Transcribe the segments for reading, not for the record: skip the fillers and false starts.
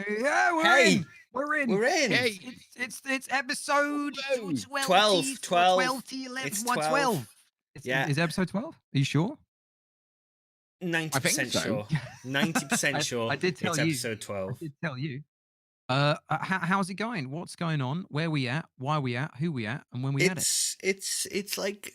Yeah, we're Hey, in. We're in. we're in. Hey. It's episode 12. 11. It's 12. Yeah. Is episode 12? Are you sure? 90% so. sure. 90% sure. I did tell it's you. episode 12. I did tell you. How's it going? What's going on? Where we at? Why we at? Who we at? And when we at it? It's like,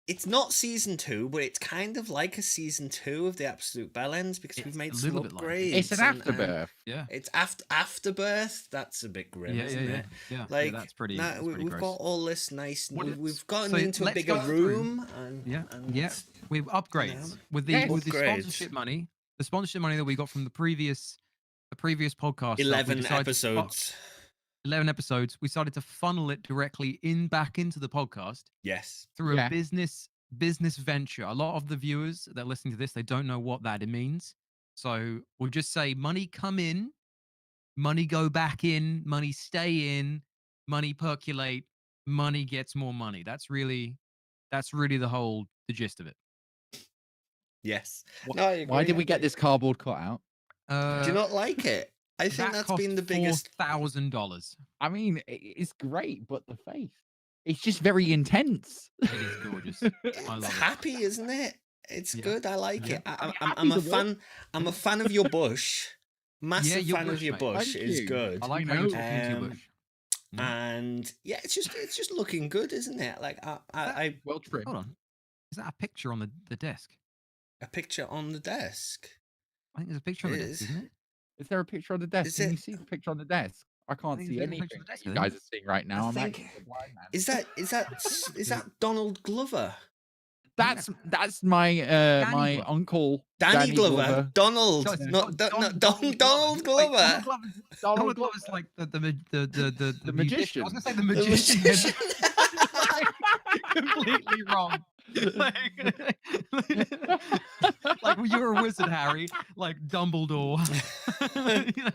it's not season 2, but it's kind of like a season 2 of the Absolute Bellends because we've made some upgrades. It's an afterbirth. Yeah. It's afterbirth. That's a bit grim, isn't it? Yeah. Like, that's pretty. Now, That's pretty we've gross. got all this nice. We've gotten so into a let's bigger go through. room. And We've upgrades with the sponsorship money. The sponsorship money that we got from the previous podcast. 11 episodes. 11 episodes. We started to funnel it directly back into the podcast. Yes. Through a business venture. A lot of the viewers that are listening to this, they don't know what that means. So we'll just say money come in, money go back in, money stay in, money percolate, money gets more money. That's really the gist of it. Yes. Why did we get this cardboard cut out? Do you not like it? I think that's been the biggest. $4,000. I mean, it's great, but the face. It's just very intense. It is gorgeous. I love It's it. happy, isn't it? It's good. I like it. I'm a fan. I'm a fan of your bush. Massive your fan bush, of your mate. bush. Thank Is you. good. I like how you're talking to your bush. And yeah, it's just looking good, isn't it? Like I well trimmed. Hold on. Is that a picture on the desk? a picture on the desk. I think there's a picture on the desk, isn't it? Is there a picture on the desk? Is Can you it- see the picture on the desk? I can't think see there's a anything picture on the desk, you isn't guys are seeing right now. I I'm think- actually a blind man. Is that Donald Glover? That's my my Glover. uncle Danny Glover. Donald, Guys, not Donald Donald Glover. Glover. Wait, Donald Glover's like the magician. I was gonna say the The magician. magician. Completely wrong. Like when you're a wizard, Harry, like Dumbledore. You know?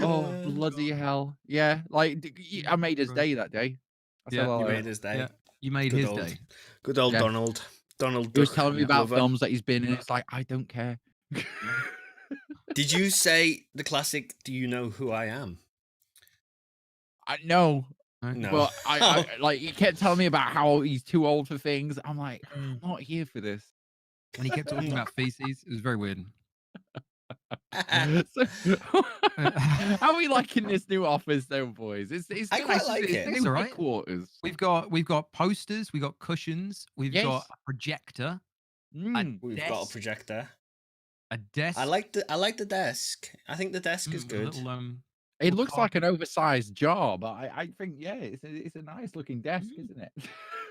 Oh bloody hell! Yeah, like I made his day that day. I said, Yeah, well, You made his day. Yeah, you made Good his old- day. Good old Yeah. Donald. Donald. he was Duck telling me about Glover. films that he's been in. It's like I don't care. Did you say the classic? Do you know who I am? I know, No. but I like he kept telling me about how he's too old for things. I'm like, I'm not here for this. And he kept talking about feces. It was very weird. So, how are we liking this new office, though, boys? It's I nice, quite like it's it. new It's all right. headquarters. We've got posters, we've got cushions, we've got Yes. a projector, Mm. We've got a projector. a desk. I like the desk. I think the desk is a good. little, It little looks like carpet. an oversized jar, but I think it's a nice looking desk, isn't it?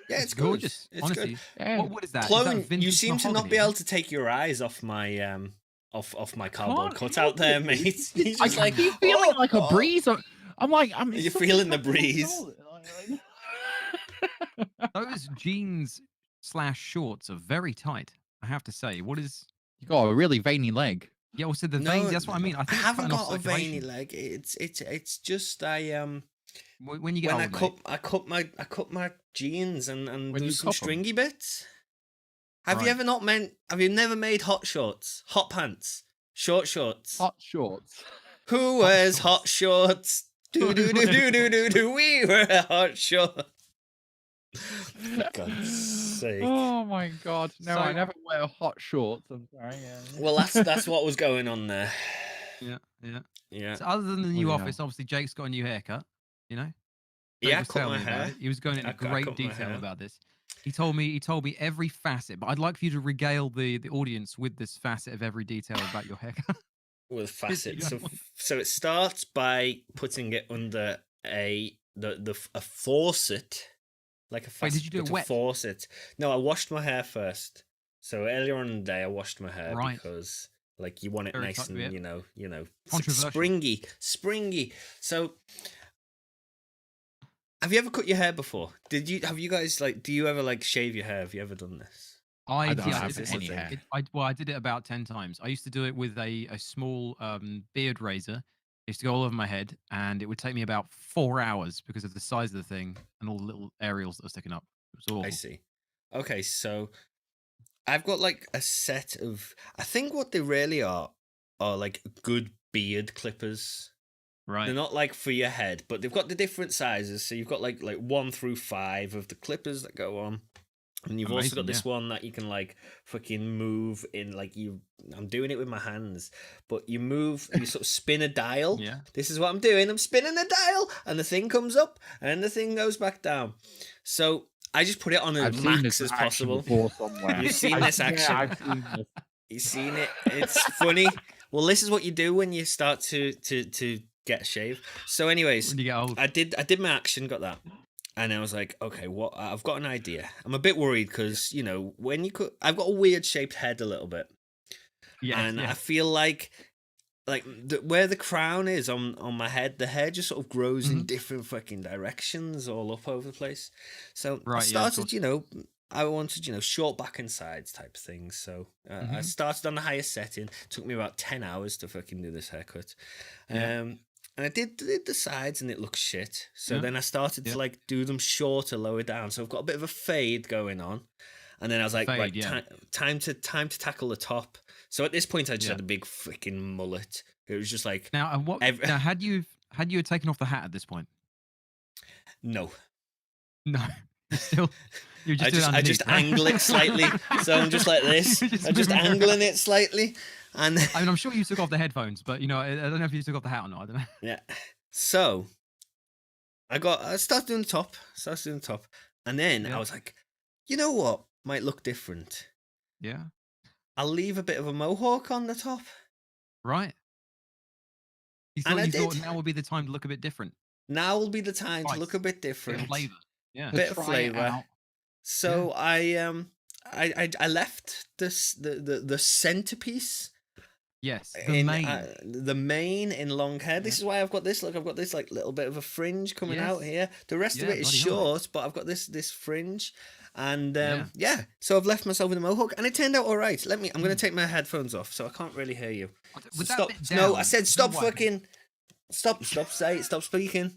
Yeah, It's it's good. gorgeous. It's Honestly, good. Yeah. what is that? Is that Clone, you vintage seem to not mahogany? be able to take your eyes off my off my cardboard Can't cutout help there, it. mate. He's I just like keep feeling "Oh, like a oh." breeze. I'm like, I'm. You're feeling the breeze. Those jeans / shorts are very tight. I have to say. What is? You got a really veiny leg. Yeah, also the No, veins. That's what I mean. I I think haven't it's got a veiny circulation. leg. It's just When you get when old, I cut my jeans and When do you some cup 'em. stringy bits. Have you Right. ever not meant? Have you never made hot shorts, hot pants, short shorts? Hot shorts. Who wears hot shorts? Do do do do do do do. We wear hot shorts. For God's sake. Oh my god! No, I So- never wear hot shorts. I'm sorry. Yeah. Well, that's what was going on there. Yeah. Yeah. So other than the new Bloody office, obviously Jake's got a new haircut. You know. Jake Yeah, I was cut telling my me about hair. it. He was going into I cut great my detail hair. about this. He told me every facet, but I'd like for you to regale the audience with this facet of every detail about your haircut. With facets. Yeah. So it starts by putting it under a faucet, like a Wait, did faucet. you do it wet? Faucet. No, I washed my hair first. So earlier on in the day, I washed my hair Right. because, like, you want it Very nice and yeah. you know, Controversial. springy. So, have you ever cut your hair before? Have you guys do you ever shave your hair? Have you ever done this? I don't yeah, have did it- any hair. I did it about 10 times. I used to do it with a small beard razor. It used to go all over my head, and it would take me about 4 hours because of the size of the thing and all the little areoles that were sticking up. It was awful. I see. Okay, so I've got a set of. I think what they really are like good beard clippers. Right. They're not like for your head, but they've got the different sizes. So you've got like 1 through 5 of the clippers that go on. And you've also Amazing, got this one that you can like fucking move in, like I'm doing it with my hands, but you sort of spin a dial. Yeah. This is what I'm doing. I'm spinning the dial and the thing comes up and the thing goes back down. So I just put it on as max as possible. You've seen this action. I've seen this. You've seen it. It's funny. Well, this is what you do when you start to get a shave. So anyways, When you get old. I did my action, got that. And I was like, okay, what? I've got an idea. I'm a bit worried because, you know, when you I've got a weird shaped head a little bit. Yeah. And yeah. I feel like where the crown is on my head, the hair just sort of grows in different fucking directions all up over the place. So I started, you know, I wanted, you know, short back and sides type of things. So I started on the highest setting. It took me about 10 hours to fucking do this haircut. And I did the sides and it looked shit. So then I started to like do them shorter, lower down. So I've got a bit of a fade going on. And then I was like, time to tackle the top. So at this point, I just had a big freaking mullet. It was just like Now, and what? Now, had you taken off the hat at this point? No. No. You're I just just angle it slightly. So I'm just like this. I'm just angling it slightly. And I mean, I'm sure you took off the headphones, but you know, I don't know if you took off the hat or not. I don't know. Yeah. So I started doing the top. And then I was like, you know what might look different? Yeah. I'll leave a bit of a mohawk on the top. Right. You thought now would be the time to look a bit different. Now will be the time to look a bit Bit different. of flavour. Yeah. Bit of flavour. So I left the centerpiece. Yes. The main. The mane in long hair. This is why I've got this. Look, I've got this like little bit of a fringe coming out here. The rest of it is short, but I've got this fringe. And so I've left myself with a mohawk, and it turned out all right. I'm going to take my headphones off, so I can't really hear you. So stop. No, I said stop fucking. Stop speaking.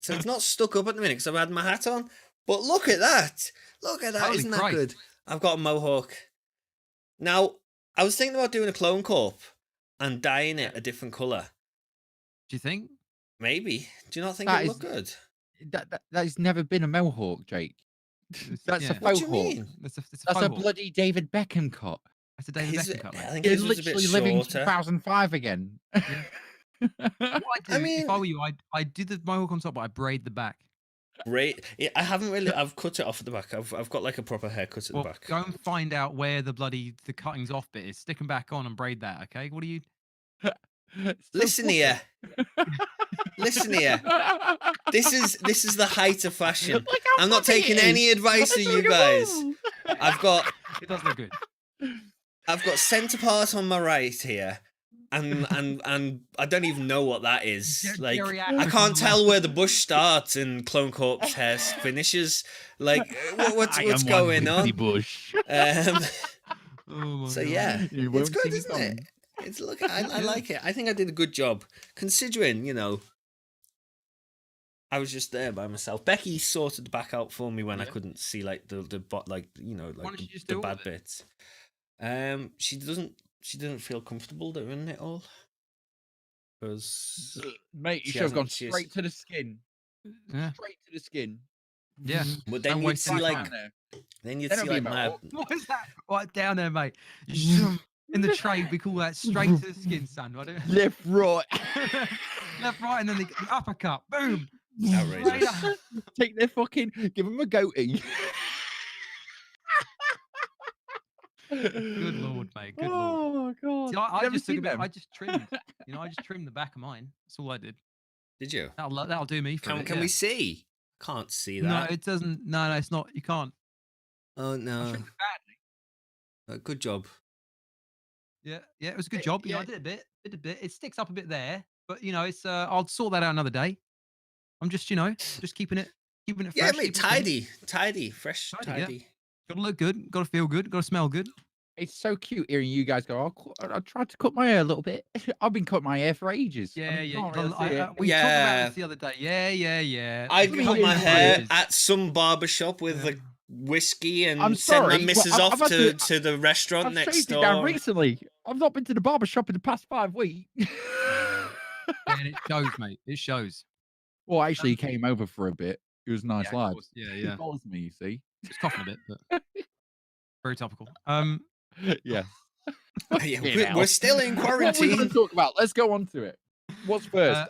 So it's not stuck up at the minute because I've had my hat on. But look at that. Holy Isn't that Christ. good? I've got a mohawk. Now, I was thinking about doing a CloneKorp and dyeing it a different colour. Do you think? Maybe. Do you not think it'll look good? That has never been a mohawk, Jake. That's a What faux do you hawk. mean? That's That's a bloody David Beckham cut. That's a David Beckham cut. I Mate. think You're his was a bit literally living shorter. 2005 again. What I mean- if I were you, I did the mohawk on top, but I braid the back. Great. Yeah, I haven't really. I've cut it off at the back. I've got like a proper haircut at Well, the back. go and find out where the cuttings off bit is. Stick them back on and braid that. Okay. What do you? Listen here. Listen here. This is the height of fashion. I'm not taking any advice of you guys. I've got It does look good. centre part on my right here. And I don't even know what that is. Like I can't tell where the bush starts and CloneKorp's hair finishes. Like what's going on? Bush. Oh my So God. yeah, You won't it's good, see me isn't coming. it? It's look, I like it. I think I did a good job considering, you know, I was just there by myself. Becky sorted the back out for me when I couldn't see like the like you know Why like don't you just the do all bad of it? bits. She doesn't feel comfortable doing it all because Mate, you She should have gone hasn't- she's- straight to the skin. Yeah. Straight to the skin. Yeah. but then Don't you'd waste see any like time. then you'd Then see it'll be like my about- What is that? Right down there, mate. Zoom. In the trade, we call that straight to the skin, son. Right? Left, right. Left, right, and then the uppercut. Boom. outrageous. Straight up. Take their fucking, give them a goatee. Good lord, mate. Good lord. Oh god. See, I You never just took seen a bit. them? I just trimmed. I just trimmed the back of mine. That's all I did. Did you? That'll do me for Can it, can yeah. we see? Can't see No, that. it doesn't. No, it's not. You can't. Oh I no. trimmed it badly. Good job. Yeah, it was a good job. I did a bit. It sticks up a bit there, but it's. I'll sort that out another day. I'm just, just keeping it fresh. Yeah, keeping mate, it clean. tidy, fresh, Tidy, yeah. tidy. Gotta look good. Gotta feel good. Gotta smell good. It's so cute hearing you guys go, I tried to cut my hair a little bit. I've been cutting my hair for ages. Yeah, yeah. can't really see it. We talked Yeah. about this the other day. Yeah. I Give me cut your my hair ideas. at some barber shop with Yeah. the whiskey and I'm sent my sorry, but missus I've off had to to- the restaurant I've next shaved it down door. recently. I've not been to the barber shop in the past 5 weeks. And it shows, mate. It shows. Well, actually, he came over for a bit. He was a nice Yeah, of lad. course. Yeah, He yeah. follows me, you see. It's coughing a bit, but very topical. Yes. Yeah, Fucking we're hell. still in What are we going to quarantine. talk about? Let's go on to it. What's first?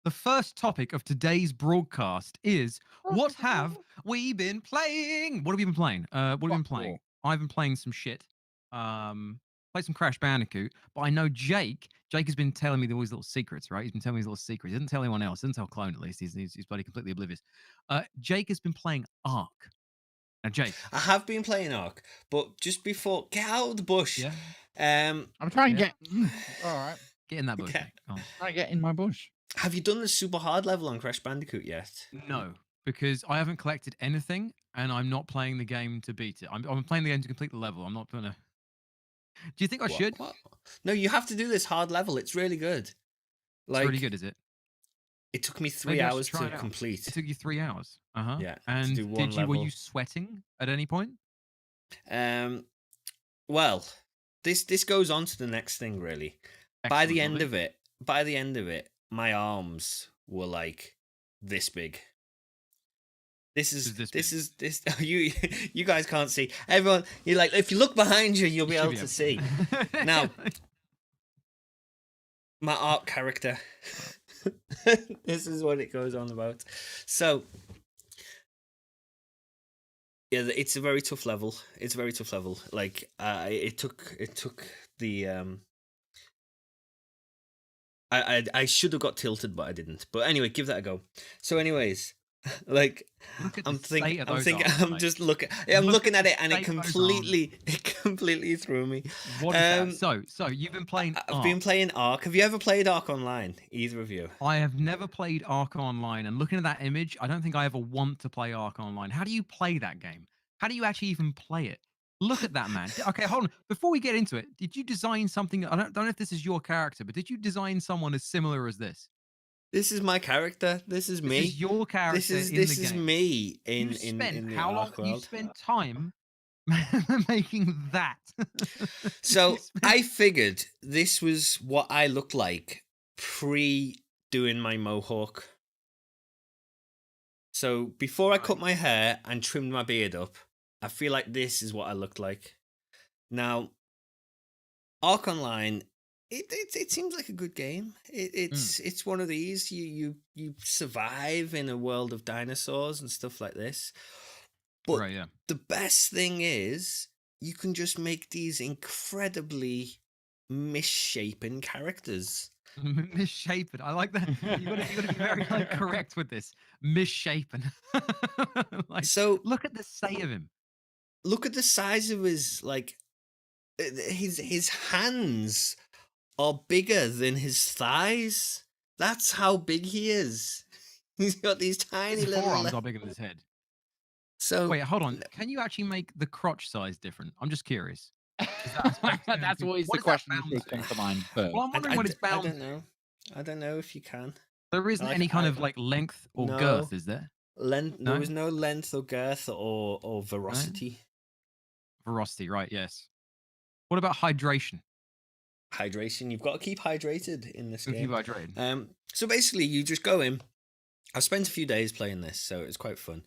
The first topic of today's broadcast is what have we been playing? What have you been playing? What have you been playing? I've been playing some shit. Played some Crash Bandicoot, but I know Jake has been telling me all these little secrets, right? He's been telling me these little secrets. He doesn't tell anyone else. He doesn't tell Clone, at least. He's bloody completely oblivious. Jake has been playing ARK. Now, Jake. I have been playing ARK, but just before, get out of the bush. Yeah. I'm trying to get. All right. Get in that bush. Okay. I get in my bush. Have you done the super hard level on Crash Bandicoot yet? No, because I haven't collected anything, and I'm not playing the game to beat it. I'm playing the game to complete the level. I'm not gonna. Do you think I should? What? No, you have to do this hard level. It's really good. Like, it's really good, is it? It took me 3 hours to complete. It took you 3 hours. Yeah. And were you sweating at any point? Well, this goes on to the next thing, really. Excellent, by the end of it, my arms were like this big. You guys can't see. Everyone, you're like, if you look behind you, you'll be able to see. Now, my ARK character. This is what it goes on about. So, yeah, it's a very tough level. It's a very tough level. Like, it took the I should have got tilted, but I didn't. But anyway, give that a go. So, anyways, like I'm just looking at it, and it completely threw me. What is that? So you've been playing ARK. I've been playing ARK. Have you ever played ARK Online? Either of you? I have never played ARK Online, and looking at that image, I don't think I ever want to play ARK Online. How do you play that game? How do you actually even play it? Look at that, man. Okay, hold on. Before we get into it, did you design something? I don't know if this is your character, but did you design someone as similar as this? This is my character. This is me. This is your character. This is me in the how long ARK world. You spent time making that? So I figured this was what I looked like pre doing my mohawk. So before I cut my hair and trimmed my beard up, I feel like this is what I looked like. Now, ARK Online, it seems like a good game. It's one of these you survive in a world of dinosaurs and stuff like this. But the best thing is you can just make these incredibly misshapen characters. Misshapen. I like that. You got to be very correct with this. Misshapen. So look at the size of him. Look at the size of his his hands are bigger than his thighs. That's how big he is. He's got these tiny his little forearms are bigger than his head. So wait, hold on. Can you actually make the crotch size different? I'm just curious. That's always the question that comes to mind first. Well, I'm wondering what it's bound. I don't know if you can. There isn't any kind of like length or girth, is there? Length. No? There is no length or girth or veracity. Veracity, right? Yes. What about hydration? Hydration. You've got to keep hydrated in this game. Keep hydrated. So basically, you just go in. I've spent a few days playing this, so it's quite fun.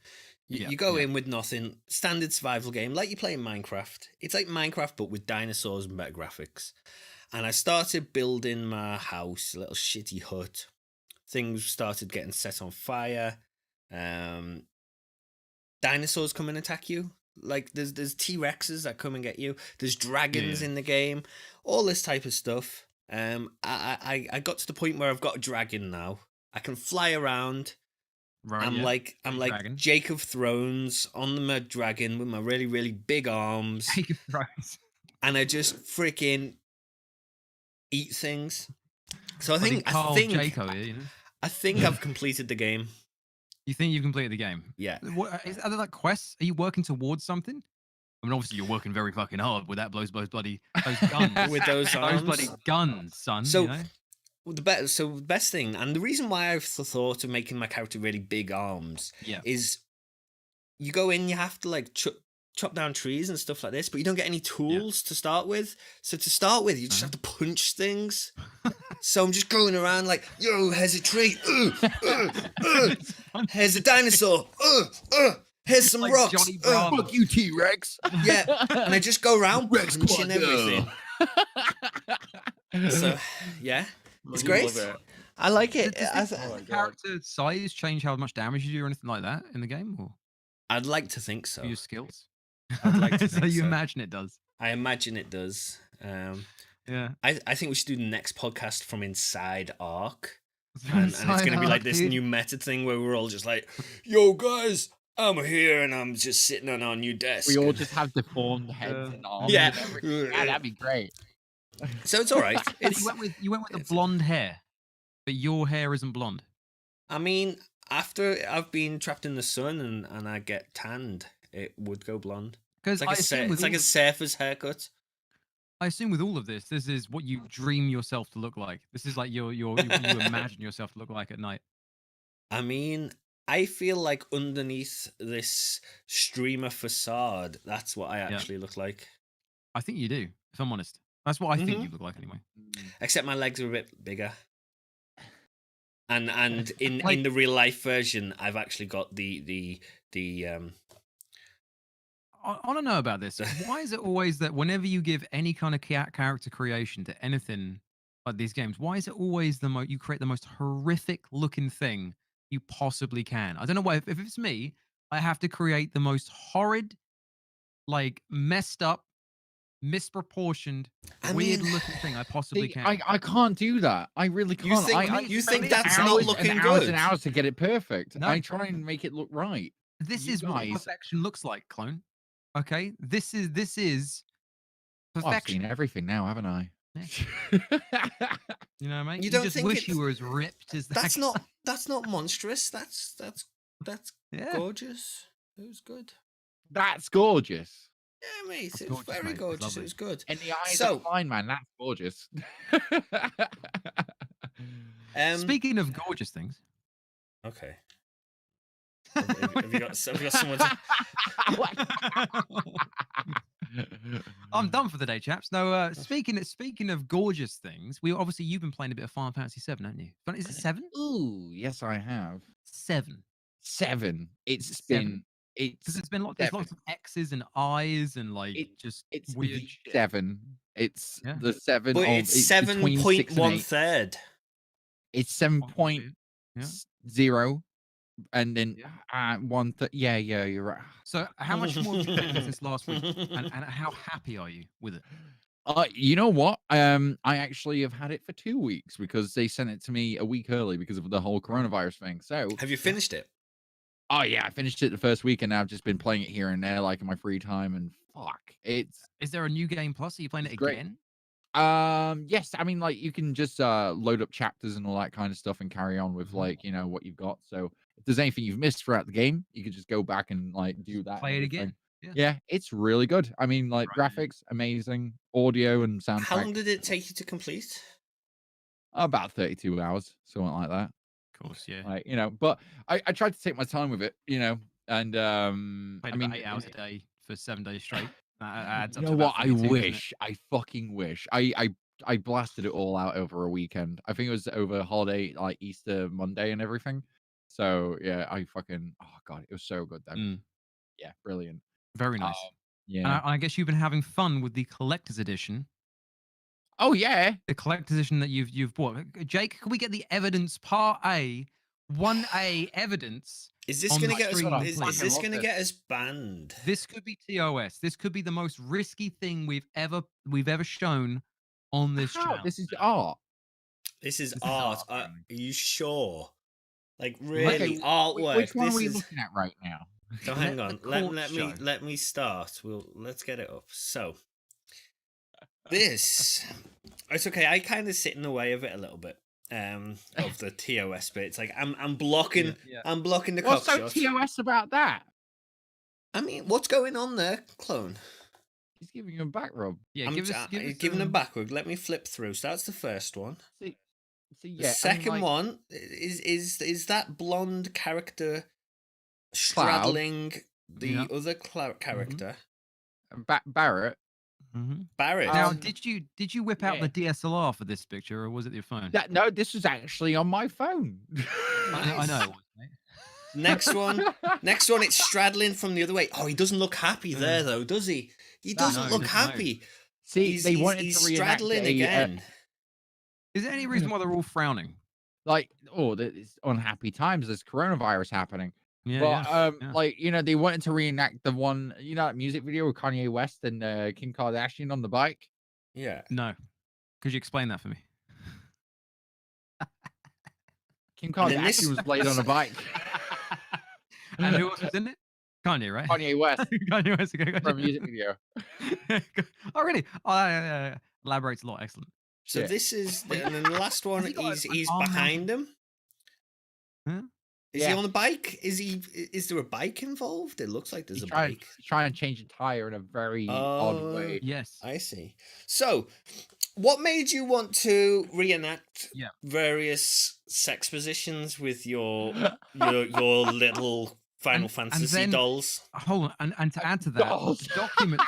You go in with nothing, standard survival game, like you play in Minecraft. It's like Minecraft, but with dinosaurs and better graphics. And I started building my house, a little shitty hut. Things started getting set on fire. Dinosaurs come and attack you. Like there's T-Rexes that come and get you. There's dragons in the game. All this type of stuff. I got to the point where I've got a dragon now. I can fly around. Right, I'm like Jake of Thrones on my dragon with my really, really big arms. Jake of Thrones. And I just freaking eat things. So I think I've completed the game. You think you've completed the game? Yeah. Are there like quests? Are you working towards something? I mean, obviously you're working very fucking hard with that those guns. With those arms. Those bloody guns, son. So you know? the best thing, and the reason why I've thought of making my character really big arms is you go in, you have to like chop down trees and stuff like this, but you don't get any tools to start with. So to start with, you just have to punch things. So I'm just going around like, yo, here's a tree. Here's a dinosaur. Here's some like rocks. Johnny Bravo. Fuck you, T-Rex. Yeah, and I just go around Rex punching everything. So, yeah, it's great. I like it. Does character size change how much damage you do or anything like that in the game? Or I'd like to think so. your skills? I'd like to So think you so. imagine it does. I imagine it does. Yeah. I think we should do the next podcast from inside ARK. And it's going to be like this new meta thing where we're all just like, yo, guys, I'm here and I'm just sitting on our new desk. We all just have deformed heads and arms. Yeah. And everything. Yeah, that'd be great. So it's all right. You went with the blonde hair, but your hair isn't blonde. I mean, after I've been trapped in the sun and I get tanned, it would go blonde. Because it's like a surfer's haircut. I assume with all of this is what you dream yourself to look like. This is like what you imagine yourself to look like at night. I mean, I feel like underneath this streamer facade, that's what I actually look like. I think you do, if I'm honest. That's what I think you look like anyway. Except my legs are a bit bigger. And in the real life version, I've actually got the I want to know about this. Why is it always that whenever you give any kind of character creation to anything like these games, why is it always you create the most horrific looking thing you possibly can? I don't know why. If it's me, I have to create the most horrid, like messed up, misproportioned, weird looking thing I possibly can. I can't do that. I really can't. You think that's hours not looking and good? Hours and hours to get it perfect. No. I try and make it look right. This is what perfection looks like, Clone. Okay, this is perfection. I've seen everything now, haven't I? Yeah. You know, mate. You don't just think wish you were as ripped as that. That's not monstrous. That's gorgeous. It was good. That's gorgeous. Yeah, mate. It was very gorgeous. It was good. In the eyes of blind man, that's gorgeous. Speaking of gorgeous things. Okay. Have you got someone to... I'm done for the day, chaps. No, speaking of gorgeous things, you've been playing a bit of Final Fantasy 7, haven't you? Is it 7? Ooh, yes, I have. 7. It's been there's lots of X's and I's and it's weird shit. 7. It's the 7. But it's 7.1 It's 7.0. And then 1 yeah, you're right. So how much more have you played since last week? And how happy are you with it? You know what? I actually have had it for 2 weeks because they sent it to me a week early because of the whole coronavirus thing. So have you finished it? Oh yeah, I finished it the first week and now I've just been playing it here and there like in my free time and Is there a new game plus? Are you playing it again? Yes, I mean like you can just load up chapters and all that kind of stuff and carry on with like, you know, what you've got. So if there's anything you've missed throughout the game, you could just go back and like do that. Play it again. Yeah, it's really good. I mean, like graphics, amazing, audio and soundtrack. How long did it take you to complete? About 32 hours, something like that. Of course, yeah. Like, you know, but I tried to take my time with it, you know, and I mean 8 hours a day for 7 days straight. That adds up you know what? I fucking wish. I blasted it all out over a weekend. I think it was over holiday, like Easter Monday and everything. So yeah, oh god, it was so good then. Yeah, brilliant. Very nice. Yeah. And I guess you've been having fun with the collector's edition. Oh yeah, the collector's edition that you've bought. Jake, can we get the evidence part A, 1A evidence? Is this going to get us? Is this going to get us banned? This could be TOS. This could be the most risky thing we've ever shown on this channel. This is art. This is art. Are you sure? Like really, artwork. Which one are we looking at right now? So hang on. Let me start. Let's get it up. So this, it's okay. I kind of sit in the way of it a little bit. Of the TOS bit. It's like I'm blocking. Yeah. I'm blocking the. What's so TOS about that? I mean, what's going on there, Clone? He's giving him a back rub. Yeah, giving him backward. Let me flip through. So that's the first one. Yeah, the second one is that blonde character straddling the other character, Barrett. Barrett. Now, did you whip out the DSLR for this picture, or was it your phone? No, this was actually on my phone. I know it was, mate. Next one, it's straddling from the other way. Oh, he doesn't look happy there, though, does he? He doesn't look happy. See, they wanted to reenact straddling again. Is there any reason why they're all frowning? Like, it's unhappy times. There's coronavirus happening. Yeah, like, they wanted to reenact the one, that music video with Kanye West and Kim Kardashian on the bike. Yeah. No. Could you explain that for me? Kim Kardashian was played on a bike. And who else was in it? Kanye, right? Kanye West. Kanye West. Okay, from a music video. Oh, really? Oh, elaborates a lot. Excellent. So this is, and then the last one, he's behind him. Huh? Is he on a bike? Is there a bike involved? It looks like there's a bike. He's trying to change a tire in a very odd way. Yes. I see. So, what made you want to reenact various sex positions with your little Final Fantasy dolls? Hold on, and to add to that,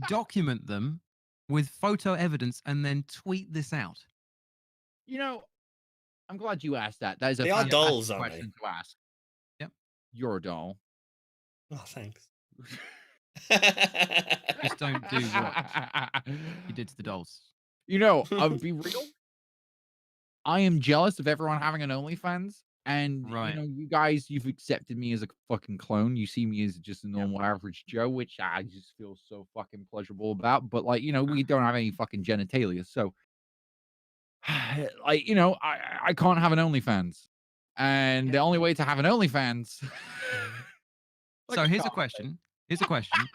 document them with photo evidence and then tweet this out. I'm glad you asked that. That is they are dolls, aren't question they? to ask. Yep. You're a doll. Oh, thanks. Just don't do what you did to the dolls. I'll be real. I am jealous of everyone having an OnlyFans. And, you guys, you've accepted me as a fucking clone. You see me as just a normal average Joe, which I just feel so fucking pleasurable about. But, we don't have any fucking genitalia. So, I can't have an OnlyFans. And the only way to have an OnlyFans... So here's a question. Here's a question.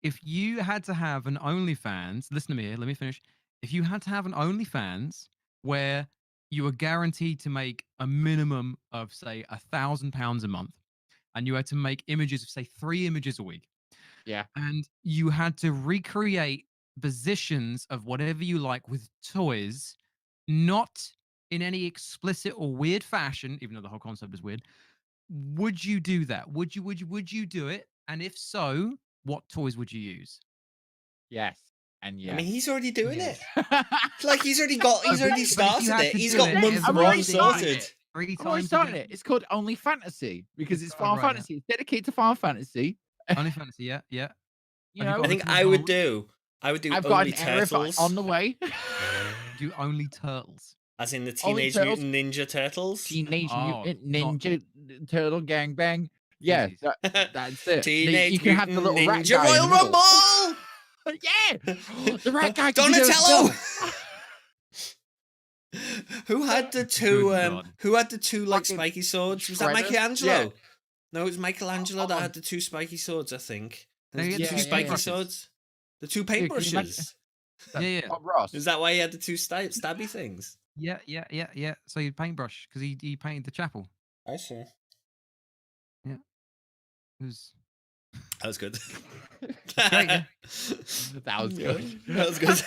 If you had to have an OnlyFans, listen to me here, let me finish. If you had to have an OnlyFans where you were guaranteed to make a minimum of, say, £1,000 a month, and you had to make images of, say, 3 images a week. Yeah. And you had to recreate positions of whatever you like with toys, not in any explicit or weird fashion, even though the whole concept is weird. Would you do that? Would you do it? And if so, what toys would you use? Yes. And yeah. I mean, he's already doing it. He's already started it. He's got month I'm one sorted. I'm starting it. It's called Only Fantasy because it's Final Fantasy. It's dedicated to Final Fantasy. Only Fantasy, yeah. I think I would do I've only got an turtles on the way. Do only turtles. As in the Teenage Mutant Ninja Turtles? Teenage Mutant Ninja Turtle Gangbang. Yeah, that's it. Teenage you can have the little Ninja rat guy Royal Rumble! Yeah! The rat guy Donatello! Who had the two spiky swords? Was that Michelangelo? Yeah. No, it was Michelangelo that had the 2 spiky swords, I think. The 2 spiky swords? The 2 paintbrushes? Yeah. Bob Ross. Is that why he had the 2 stabby things? Yeah. So you paintbrush because he painted the chapel. I see. Yeah. It was... That was good. That was good. That was good.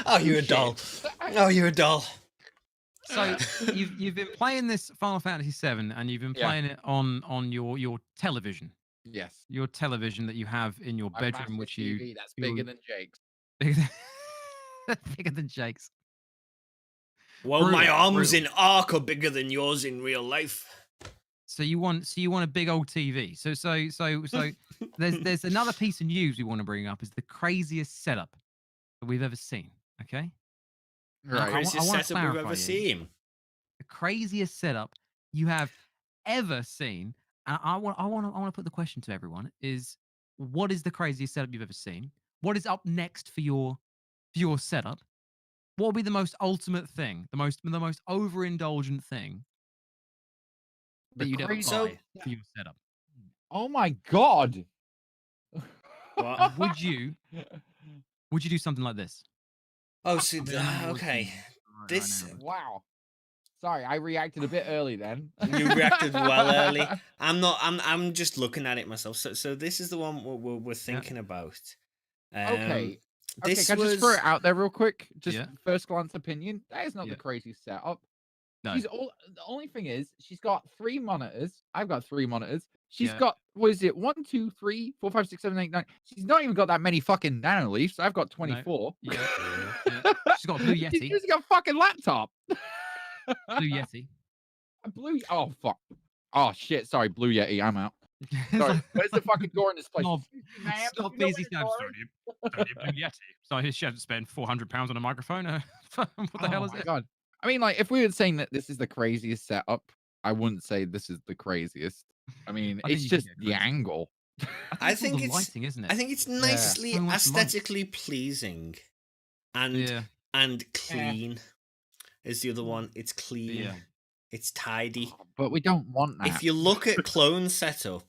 Oh, you're a doll. Oh, you're a doll. So you've been playing this Final Fantasy VII, and you've been playing it on your television. Yes. Your television that you have in your bedroom, which TV, that's bigger than Jake's. Bigger than Jake's. Well, my arms in ARK are bigger than yours in real life. So you want a big old TV. So there's another piece of news we want to bring up is the craziest setup that we've ever seen. Okay. Right. The craziest setup we've ever seen. The craziest setup you have ever seen. And I want to put the question to everyone: is what is the craziest setup you've ever seen? What is up next for your setup? What will be the most ultimate thing, the most overindulgent thing that you'd ever buy for your setup? Oh my god! What? Would you do something like this? Oh, so okay. Wow. Sorry, I reacted a bit early then. You reacted well early. I'm just looking at it myself. So this is the one we're thinking about. Okay. Can I just throw it out there real quick? Just first glance opinion. That is not the craziest setup. No. The only thing is, she's got 3 monitors. I've got 3 monitors. She's Yeah. got, what is it? 1, 2, 3, 4, 5, 6, 7, 8, 9. She's not even got that many fucking nano leafs. I've got No. 24. Yeah. Yeah. She's got a Blue She's Yeti. using a fucking laptop. Blue Yeti. A blue. Oh fuck. Oh shit. Sorry, Blue Yeti. I'm out. It's Sorry. like, Where's the fucking door in this place? Snob. Excuse me, ma'am. Stop You know busy where the Snob. door is? Sorry, Blue Yeti. So she hasn't spent £400 on a microphone. What the hell is my it? god. I mean, like, if we were saying that this is the craziest setup, I wouldn't say this is the craziest. I mean, I think it's you can just get the crazy. angle. I it's all think the it's lighting, isn't it? I think it's Yeah. nicely So much light. aesthetically pleasing, and Yeah. clean is the other one. It's clean. Yeah. It's tidy. But we don't want that. If you look at Clone's setup,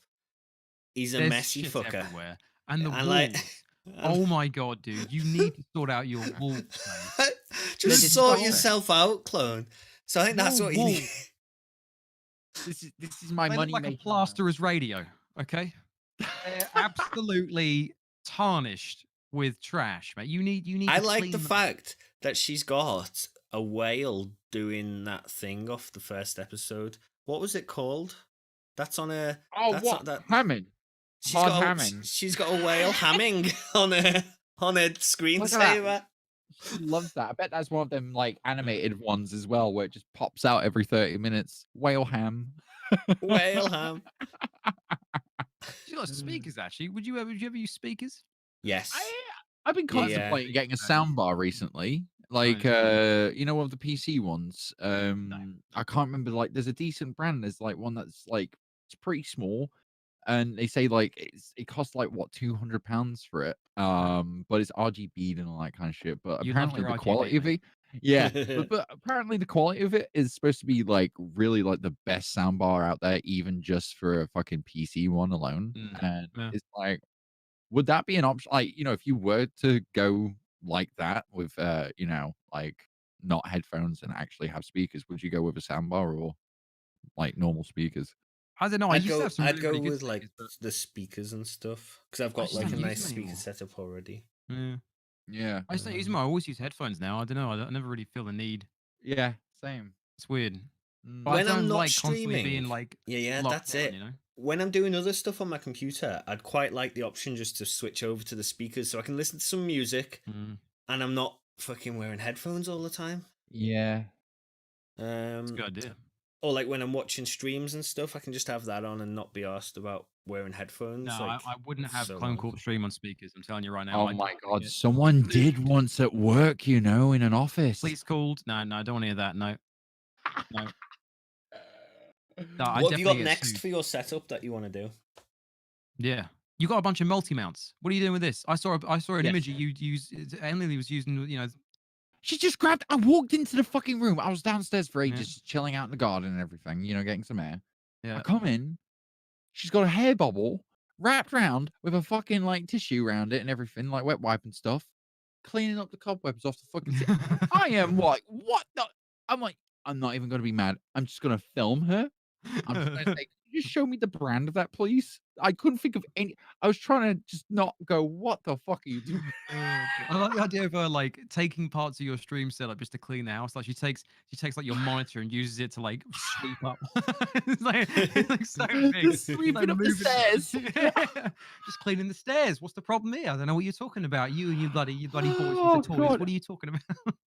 he's a There's messy shit fucker. everywhere. And the And walls. like, Oh my god, dude. You need to sort out your walls, mate. just sort yourself out, Clone. So I think that's Your what you need. walls. This is my They money look like a making. plasterer's radio, okay? They're absolutely tarnished with trash, mate. You need I to like clean the them. fact that she's got a whale doing that thing off the first episode. What was it called? That's on a. Oh, that's what? on, that, Hamming. she's Hard got hamming. she's got a whale hamming on a screensaver. She loves that. I bet that's one of them like animated ones as well, where it just pops out every 30 minutes. Whale ham. Whale ham. She's got speakers, actually. Would you ever use speakers? Yes. I've been contemplating getting a soundbar recently. Like you know, one of the PC ones. I can't remember, like there's a decent brand. There's like one that's like it's pretty small. And they say like it costs like what £200 for it. But it's RGB'd and all that kind of shit. But You love apparently your the RGB, quality of it, yeah. but apparently the quality of it is supposed to be like really like the best soundbar out there, even just for a fucking PC one alone. And it's like, would that be an option? Like, you know, if you were to go like that with you know, like not headphones and actually have speakers, would you go with a soundbar or like normal speakers? I don't know. I'd go really good with like speakers, the speakers and stuff because I've got just like a don't use nice them speaker anymore. setup already. Yeah. I just don't use them. I always use headphones now. I don't know. I never really feel the need. Yeah, same. It's weird. But When I don't I'm not like constantly streaming, being like that's down, it. you know? When I'm doing other stuff on my computer, I'd quite like the option just to switch over to the speakers so I can listen to some music and I'm not fucking wearing headphones all the time. Yeah. It's a good idea. Or like when I'm watching streams and stuff, I can just have that on and not be asked about wearing headphones. No, like, I wouldn't have so CloneKorp stream on speakers. I'm telling you right now. Oh my god, someone did once at work, you know, in an office. Please called. No, I don't want to hear that. No. What have you got next for your setup that you want to do? Yeah. You got a bunch of multi-mounts. What are you doing with this? I saw an image you used. Emily was using, you know. She just grabbed. I walked into the fucking room. I was downstairs for ages, just chilling out in the garden and everything, you know, getting some air. Yeah. I come in. She's got a hair bubble wrapped round with a fucking like tissue around it and everything, like wet wipe and stuff, cleaning up the cobwebs off the fucking. I am like, what the? I'm like, I'm not even going to be mad. I'm just going to film her. I'm just going to say, can you just show me the brand of that, please? I couldn't think of any. I was trying to just not go, what the fuck are you doing? I like the idea of her like taking parts of your stream setup just to clean the house. Like she takes like your monitor and uses it to like sweep up. it's like so big. Sweeping up the stairs. Just cleaning the stairs. What's the problem here? I don't know what you're talking about. You and your bloody boys with Oh, the toys. God. What are you talking about?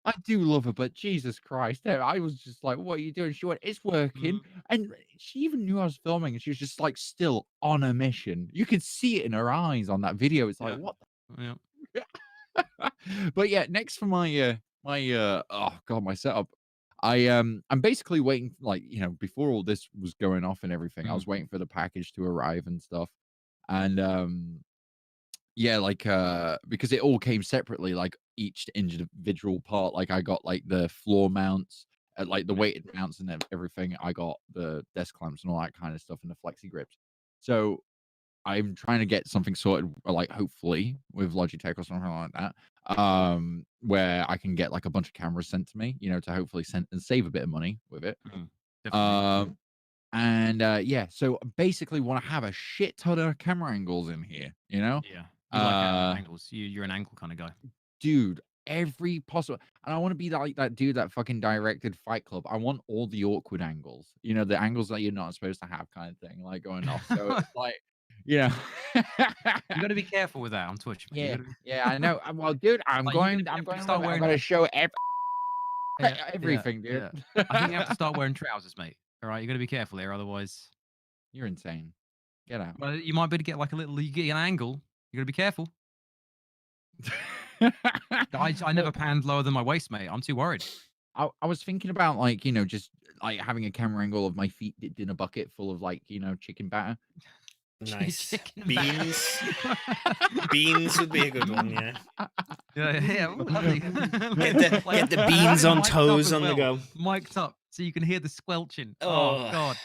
I do love her, but Jesus Christ, I was just like, what are you doing? She went, it's working. And she even knew I was filming and she was just like still on a mission. You could see it in her eyes on that video. It's like, what the? Yeah. But yeah, next for my oh god, my setup. I'm basically waiting, like, you know, before all this was going off and everything, I was waiting for the package to arrive and stuff. And yeah, like because it all came separately, like each individual part. Like I got like the floor mounts, like the weighted mounts and everything. I got the desk clamps and all that kind of stuff and the flexi grips. So I'm trying to get something sorted, like hopefully with Logitech or something like that, where I can get like a bunch of cameras sent to me, you know, to hopefully save a bit of money with it. And yeah, so basically want to have a shit ton of camera angles in here, you know? Yeah. You like angles. You're an angle kind of guy. Dude, every possible, and I want to be like that dude that fucking directed Fight Club. I want all the awkward angles, you know, the angles that you're not supposed to have, kind of thing, like going off. So it's like, you know, You got to be careful with that on Twitch, man. yeah, Be... yeah, I know. Well, dude, I'm going to to start I'm wearing. going to show everything, yeah, dude. yeah. I think you have to start wearing trousers, mate. All right, you got to be careful here, otherwise you're insane. Get out. Well, you might be able to get like a little, you get an angle. You got to be careful. I never panned lower than my waist, mate. I'm too worried. I was thinking about, like, you know, just like having a camera angle of my feet dipped in a bucket full of, like, you know, chicken batter. Nice. Beans would be a good one, yeah. Yeah. Ooh, lovely. Get the beans on toes on the go. Mic'd up so you can hear the squelching. Oh God.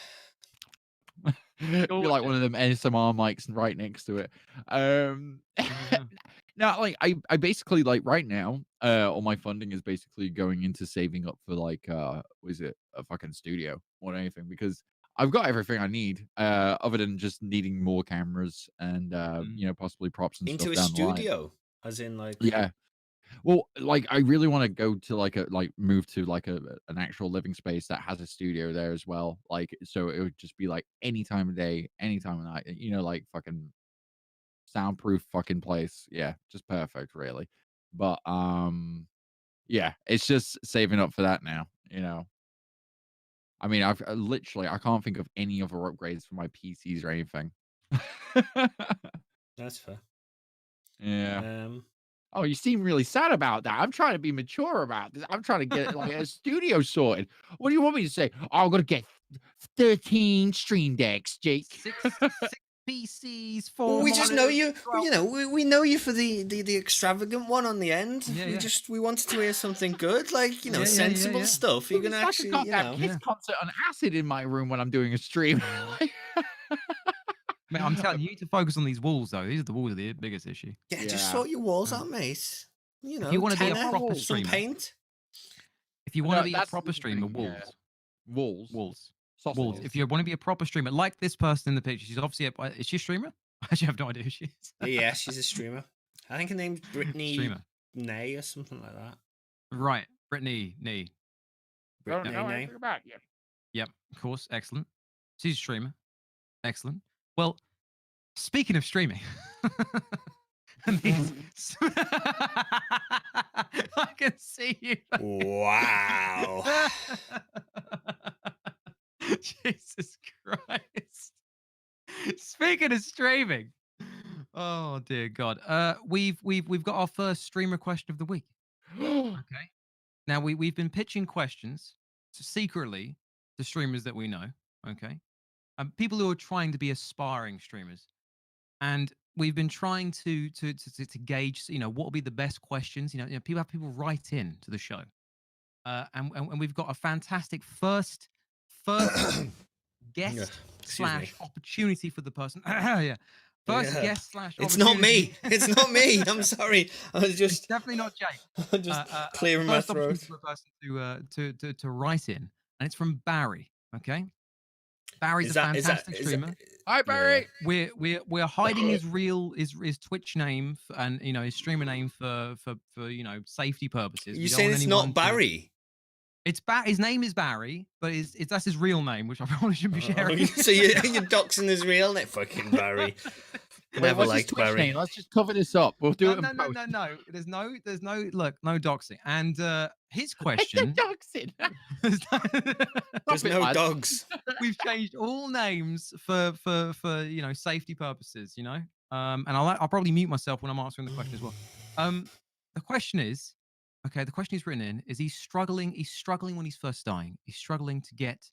Be like one of them ASMR mics right next to it. Now, like, I basically, like, right now, all my funding is basically going into saving up for, like, what is it, a fucking studio or anything, because I've got everything I need, other than just needing more cameras and you know, possibly props and into stuff a down the studio, line. as in, like, yeah. Well, like, I really want to go to move to like an actual living space that has a studio there as well. Like, so it would just be like any time of day, any time of night, you know, like fucking soundproof fucking place. Yeah, just perfect, really. But yeah, it's just saving up for that now, you know. I mean, I've literally, I can't think of any other upgrades for my PCs or anything. That's fair. Yeah. Oh, you seem really sad about that. I'm trying to be mature about this. I'm trying to get like a studio sorted. What do you want me to say? Oh, I'm gonna get 13 stream decks, Jake. Six PCs, 4. Well, we just know you. You know, we know you for the extravagant one on the end. Yeah, we wanted to hear something good, like, you know, sensible stuff. You're gonna actually, you know, Kiss concert on acid in my room when I'm doing a stream. Man, I'm telling you, you need to focus on these walls, though. These are the walls are the biggest issue. Yeah, just sort your walls out, mate. You know, if you want to be a tenner, proper some streamer, paint. If you want to be a proper streamer, walls. If you want to be a proper streamer, like this person in the picture, she's obviously is she a streamer? I actually have no idea who she is. Yeah, she's a streamer. I think her name's Brittany Nay or something like that. Right, Brittany Nay. Brittany Nay. Yep, of course, excellent. She's a streamer. Excellent. Well, speaking of streaming, I can see you. Wow. Jesus Christ. Speaking of streaming. Oh dear God. We've got our first streamer question of the week. Okay. Now we've been pitching questions secretly to streamers that we know. Okay. People who are trying to be aspiring streamers, and we've been trying to gauge, you know, what will be the best questions. You know, people write in to the show, and we've got a fantastic first guest / opportunity for the person. Yeah, guest / It's not me. It's not me. I'm sorry. I was just it's definitely not Jake. I'm just clearing my throat. For a person to write in, and it's from Barry. Okay. Barry's a fantastic streamer. Hi, Barry. Yeah. We're hiding his Twitch name and, you know, his streamer name for you know, safety purposes. You saying it's not Barry? It's his name is Barry, but that's his real name, which I probably shouldn't be sharing. So you're doxing his real name, fucking Barry. Never liked Barry. Name? Let's just cover this up. We'll do it. No. There's no doxing. And his question. Doxing. There's no dogs. We've changed all names for you know, safety purposes. You know, and I'll probably mute myself when I'm answering the question as well. The question is, okay. The question he's written in is he's struggling when he's first starting. He's struggling to get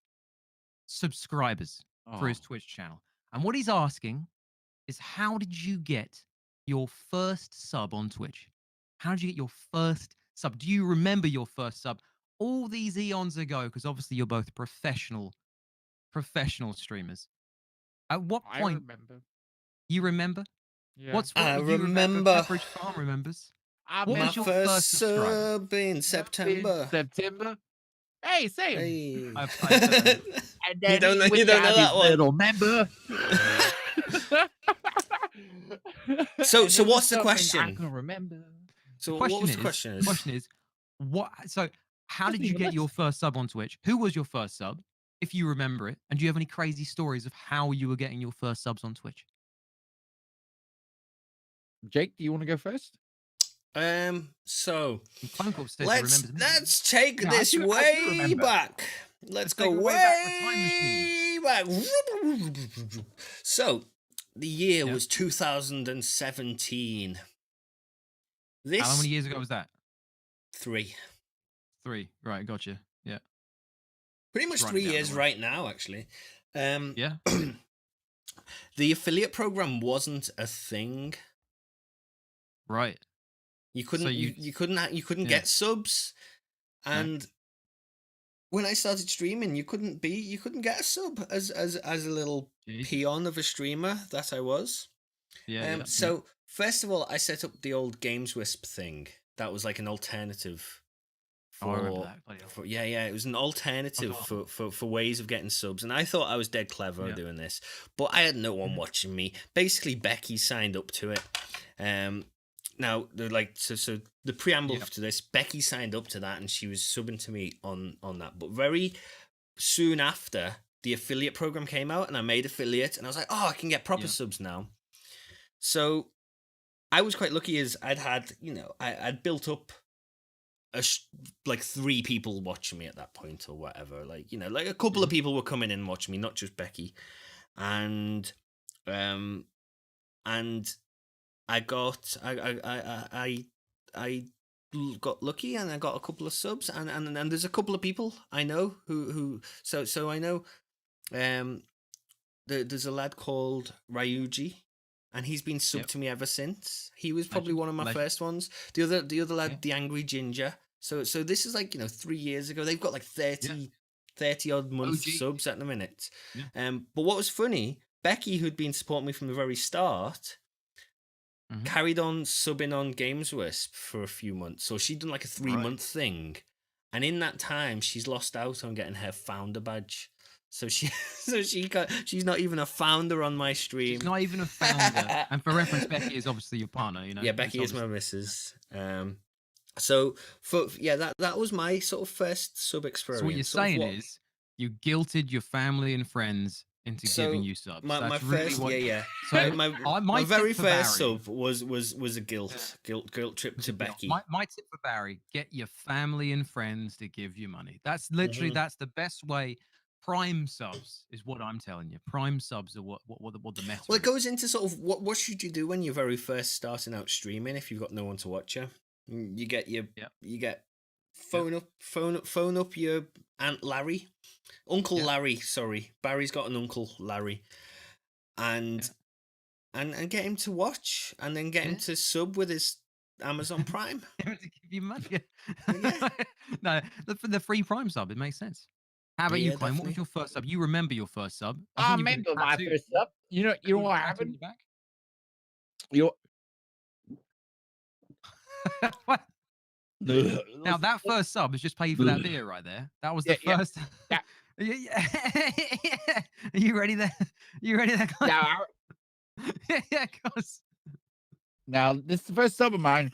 subscribers for his Twitch channel, and what he's asking is, how did you get your first sub on Twitch? How did you get your first sub? Do you remember your first sub all these eons ago? Because obviously you're both professional streamers. At what point? I remember. You remember? Yeah. I remember. Average Farm remembers. What was your first sub in September? Hey, same. Hey. And then you don't know that one. Little member. So what's the question? I can remember. So what was the question? The question is, what? So how did you get your first sub on Twitch? Who was your first sub, if you remember it? And do you have any crazy stories of how you were getting your first subs on Twitch? Jake, do you want to go first? So CloneKorp says let's take this way back. Let's go way back. So the year was 2017. How many years ago was that? 3. Right, gotcha. Yeah. Pretty much 3 years right now, actually. Yeah. The affiliate program wasn't a thing. Right. You couldn't you couldn't get subs, and when I started streaming, you couldn't get a sub as a little peon of a streamer that I was. So first of all, I set up the old GamesWisp thing. That was like an alternative. I remember that. It was an alternative for ways of getting subs, and I thought I was dead clever doing this, but I had no one watching me. Basically, Becky signed up to it. Now, so the preamble to this, Becky signed up to that, and she was subbing to me on that. But very soon after, the affiliate program came out, and I made affiliate, and I was like, oh, I can get proper subs now. So I was quite lucky, as I'd built up like 3 people watching me at that point, or whatever. Like a couple of people were coming in and watching me, not just Becky, and I got lucky, and I got a couple of subs, and there's a couple of people I know who so I know there's a lad called Ryuji, and he's been subbed to me ever since. He was probably one of my first ones. The other lad, the Angry Ginger. So this is like 3 years ago. They've got like 30 odd month subs at the minute. But what was funny, Becky, who'd been supporting me from the very start, carried on subbing on GamesWisp for a few months. So she'd done like a 3-month thing, and in that time, she's lost out on getting her founder badge. So she's not even a founder on my stream. She's not even a founder. And for reference, Becky is obviously your partner. Yeah, Becky is my missus. So that was my sort of first sub experience. So what you're saying is you guilted your family and friends into giving you subs. My first, So my very first sub was a guilt trip to Becky. My tip for Barry: get your family and friends to give you money. That's literally that's the best way. Prime subs is what I'm telling you. Prime subs are what the meta. Well, it goes into sort of what should you do when you're very first starting out streaming if you've got no one to watch you. You get phone up your Aunt Larry, Uncle Larry. Sorry, Barry's got an Uncle Larry, and get him to watch, and then get him to sub with his Amazon Prime. To give you money. No, the free Prime sub. It makes sense. How about you, Clone? What was your first sub? You remember your first sub? I remember my first sub. You know what happened? What? Now that first sub is just paid for that beer right there. That was the first. Yeah. Are you ready there? You ready there? Yeah, of course. Now this is the first sub of mine.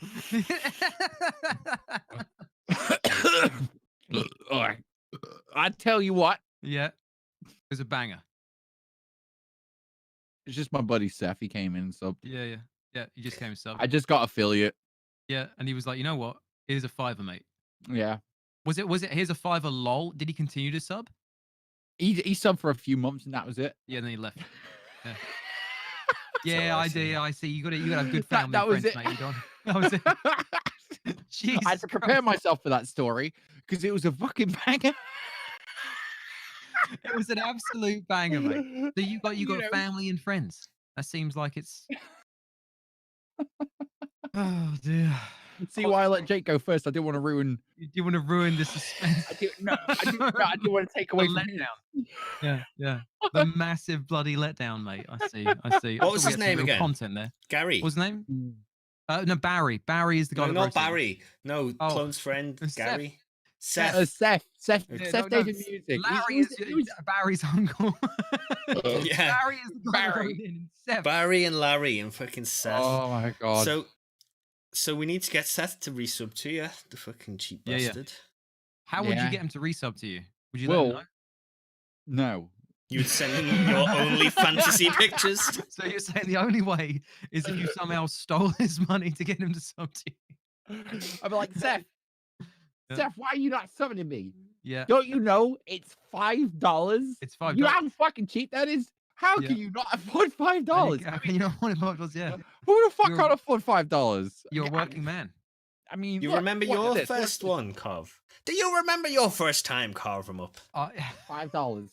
All right. I tell you what. Yeah. It was a banger. It's just my buddy Seth. He came in and subbed. Yeah. He just came and subbed. I just got affiliate. Yeah, and he was like, you know what? Here's a $5, mate. Yeah. Was it here's a $5 lol? Did he continue to sub? He subbed for a few months and that was it. Yeah, and then he left. Yeah. Yeah, I do. I see. You gotta have good family that was friends, it. mate. That was it. Jesus I had to prepare myself for that story because it was a fucking banger. It was an absolute banger, mate. So you got family and friends. That seems like it's. Oh dear. See why I let Jake go first? I didn't want to ruin. You want to ruin the suspense? I didn't want to take away from letdown. Yeah. The massive bloody letdown, mate. I see. What was his name again? Content there. Gary. What's his name? No, Barry. Barry is the guy. No, not Barry. No, Clone's friend, Gary. Seth. Seth David Music. Larry is Barry's uncle. Yeah. Barry is the guy. Barry and Larry and fucking Seth. Oh my god. So So we need to get Seth to resub to you, the fucking cheap bastard. How would you get him to resub to you? Would you let him know? No. You'd send him your only fantasy pictures. So you're saying the only way is if you somehow stole his money to get him to sub to you? I'd be like, Seth, Seth, why are you not subbing to me? Yeah. Don't you know it's $5? It's $5. You know how fucking cheap that is? How can you not afford $5? How can you not afford $5? Yeah. Who the fuck can't afford $5? You're a working man. I mean, you remember your first one, Carv? Do you remember your first time CarvemUp? $5.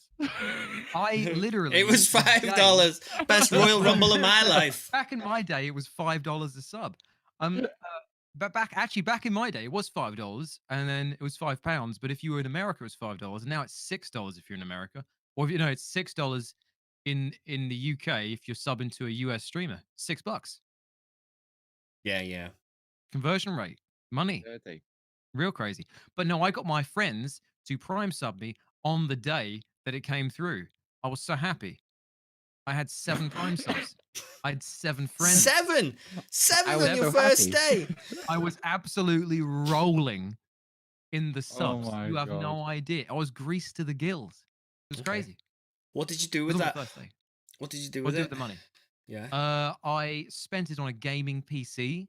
I literally. It was $5. Best Royal Rumble of my life. Back in my day, it was $5 a sub. But back in my day, it was $5, and then it was £5. But if you were in America, it was $5, and now it's $6 if you're in America, or if you know, it's $6 in the UK if you're subbing to a US streamer. $6. Yeah. Conversion rate, money, real crazy. But no, I got my friends to Prime sub me on the day that it came through. I was so happy. I had 7 Prime subs. I had 7 friends. 7 on your first day. I was absolutely rolling in the subs. Oh you have no idea. I was greased to the gills. It was crazy. What did you do with that? What did you do with it? The money? Yeah. I spent it on a gaming PC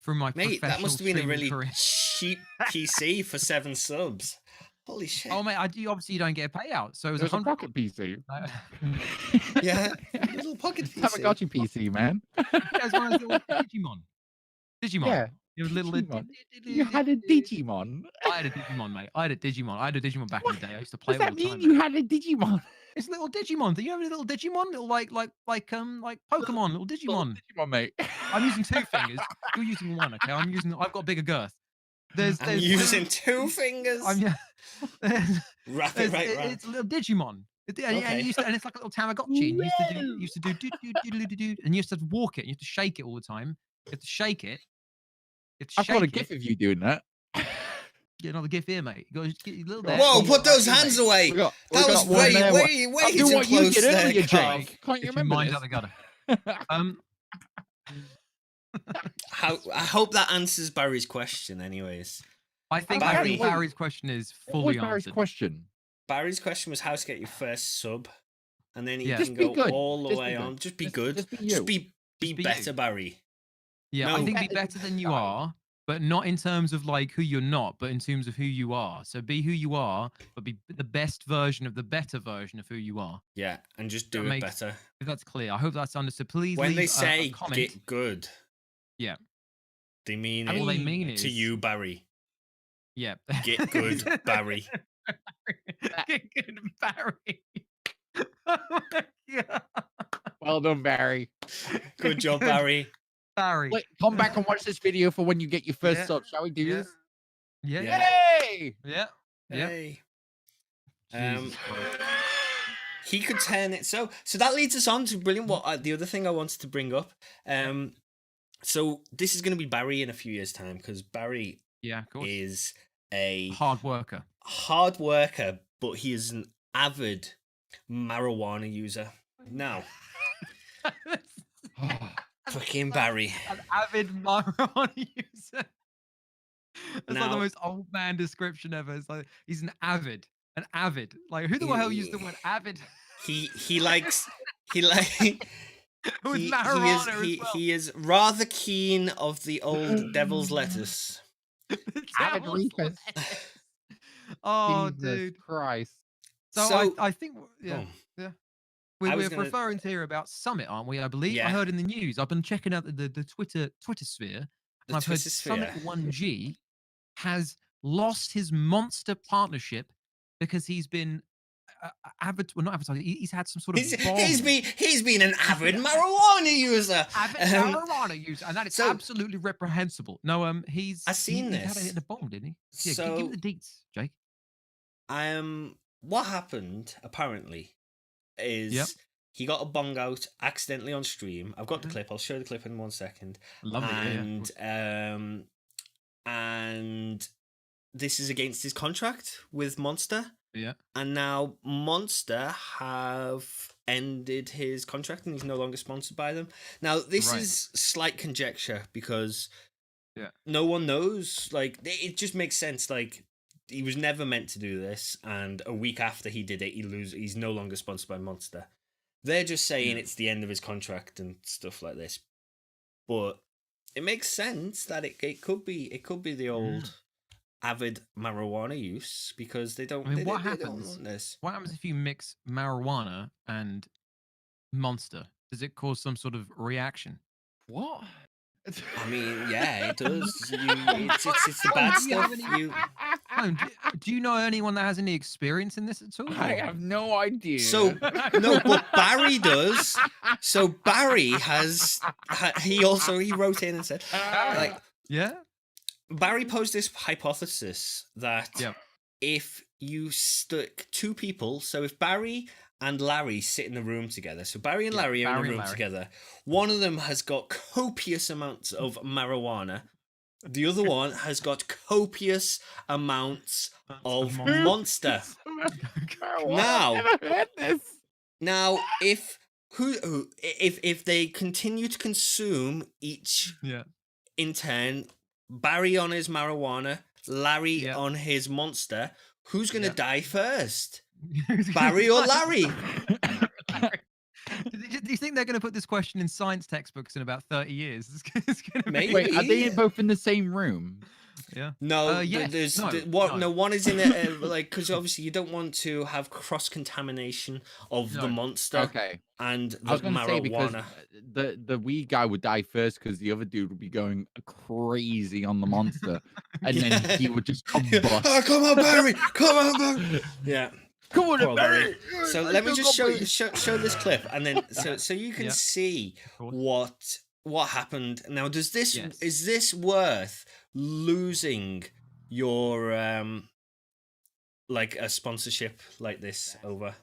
from my mate. That must have been a really career. cheap PC for 7 subs. Holy shit! Oh mate, obviously you don't get a payout, so it was a pocket PC. Yeah, little pocket PC. Tamagotchi PC, man. That's one of those Digimon. Yeah. You had You had a Digimon. I had a Digimon, mate. I had a Digimon back in the day. I used to play all the time. What does that mean? You had a Digimon? It's a little Digimon. Do you have a little Digimon? Little like Pokemon, little Digimon. Digimon, mate. I'm using 2 fingers. You're using 1, okay? I've got a bigger girth. I'm using 2 fingers. Right. It's a little Digimon. And it's like a little Tamagotchi. And you used to do and you used to walk it. And you have to shake it all the time. You have to shake it. I've got a gif of you doing that. Get another gif here, mate. You got to get your little. Whoa! Put those hands away. That was way too close there, Jake. Can't you remember? Mind out the gutter. I hope that answers Barry's question. Anyways, I think Barry's question is fully answered. Barry's question? Barry's question was how to get your first sub, and then you can go all the way on. Just be good. Just be better, Barry. Yeah, I think be better than you are, but not in terms of like who you're not, but in terms of who you are. So be who you are, but be the best version of the better version of who you are. Yeah, and just do it better. If that's clear, I hope that's understood. Please, when leave they say get good, yeah, they mean all they mean is to you, Barry. Yeah, get good, Barry. Get good, Barry. Oh my God. Well done, Barry. Good job, Barry. Barry. Wait, come back and watch this video for when you get your first sub. Shall we do this? Yeah. Yay! Yeah. Hey. He could turn it so that leads us on to brilliant. What the other thing I wanted to bring up. So this is going to be Barry in a few years' time because Barry, of course, is a hard worker, but he is an avid marijuana user. Now, fucking Barry, an avid marijuana user. That's like the most old man description ever. It's like he's an avid. Like who the hell used the word avid? He likes With marijuana he is rather keen of the old devil's lettuce. Avid Oh, Jesus dude! Christ! So I think we're referring to here about Summit, aren't we? I believe. Yeah. I heard in the news. I've been checking out the Twitter sphere, and I've heard Summit 1G has lost his monster partnership because he's been not advertising. He's had some sort of he's been an avid marijuana user. Marijuana user, and that is absolutely reprehensible. No, I've seen this. He had it in the bomb, didn't he? Yeah, so, give me the deets, Jake. What happened apparently is he got a bong out accidentally on stream. I've got the clip. I'll show the clip in 1 second. Lovely. And this is against his contract with Monster. Yeah. And now Monster have ended his contract and he's no longer sponsored by them. Now, this is slight conjecture because no one knows. Like, it just makes sense. Like, he was never meant to do this, and a week after he did it, he's no longer sponsored by Monster. They're just saying it's the end of his contract and stuff like this. But it makes sense that it could be the old Avid marijuana use, because they don't. I mean, what they happens? don't want this. What happens if you mix marijuana and Monster? Does it cause some sort of reaction? What? I mean, yeah, it does. It's the bad stuff. Do you know anyone that has any experience in this at all? I have no idea. So no, but Barry does. So Barry he wrote in and said, like, Barry posed this hypothesis that if you stuck two people, so if Barry and Larry sit in the room together, so Barry and Larry are in the room together, one of them has got copious amounts of marijuana, the other one has got copious amounts of Monster. Now, if they continue to consume each in turn, Barry on his marijuana, Larry on his Monster, who's going to die first? Barry or Larry? Do you think they're going to put this question in science textbooks in about 30 years? It's gonna Maybe. Wait, are they both in the same room? Yeah. No, one is in it, like, because obviously you don't want to have cross contamination of the Monster and the marijuana. Say because the weed guy would die first because the other dude would be going crazy on the Monster, and then he would just combust. Oh, come on, Barry! Come on, Barry! Yeah. Come on, Barry! So let me just show this clip, and then so you can see what happened. Now, is this worth losing your like a sponsorship like this over?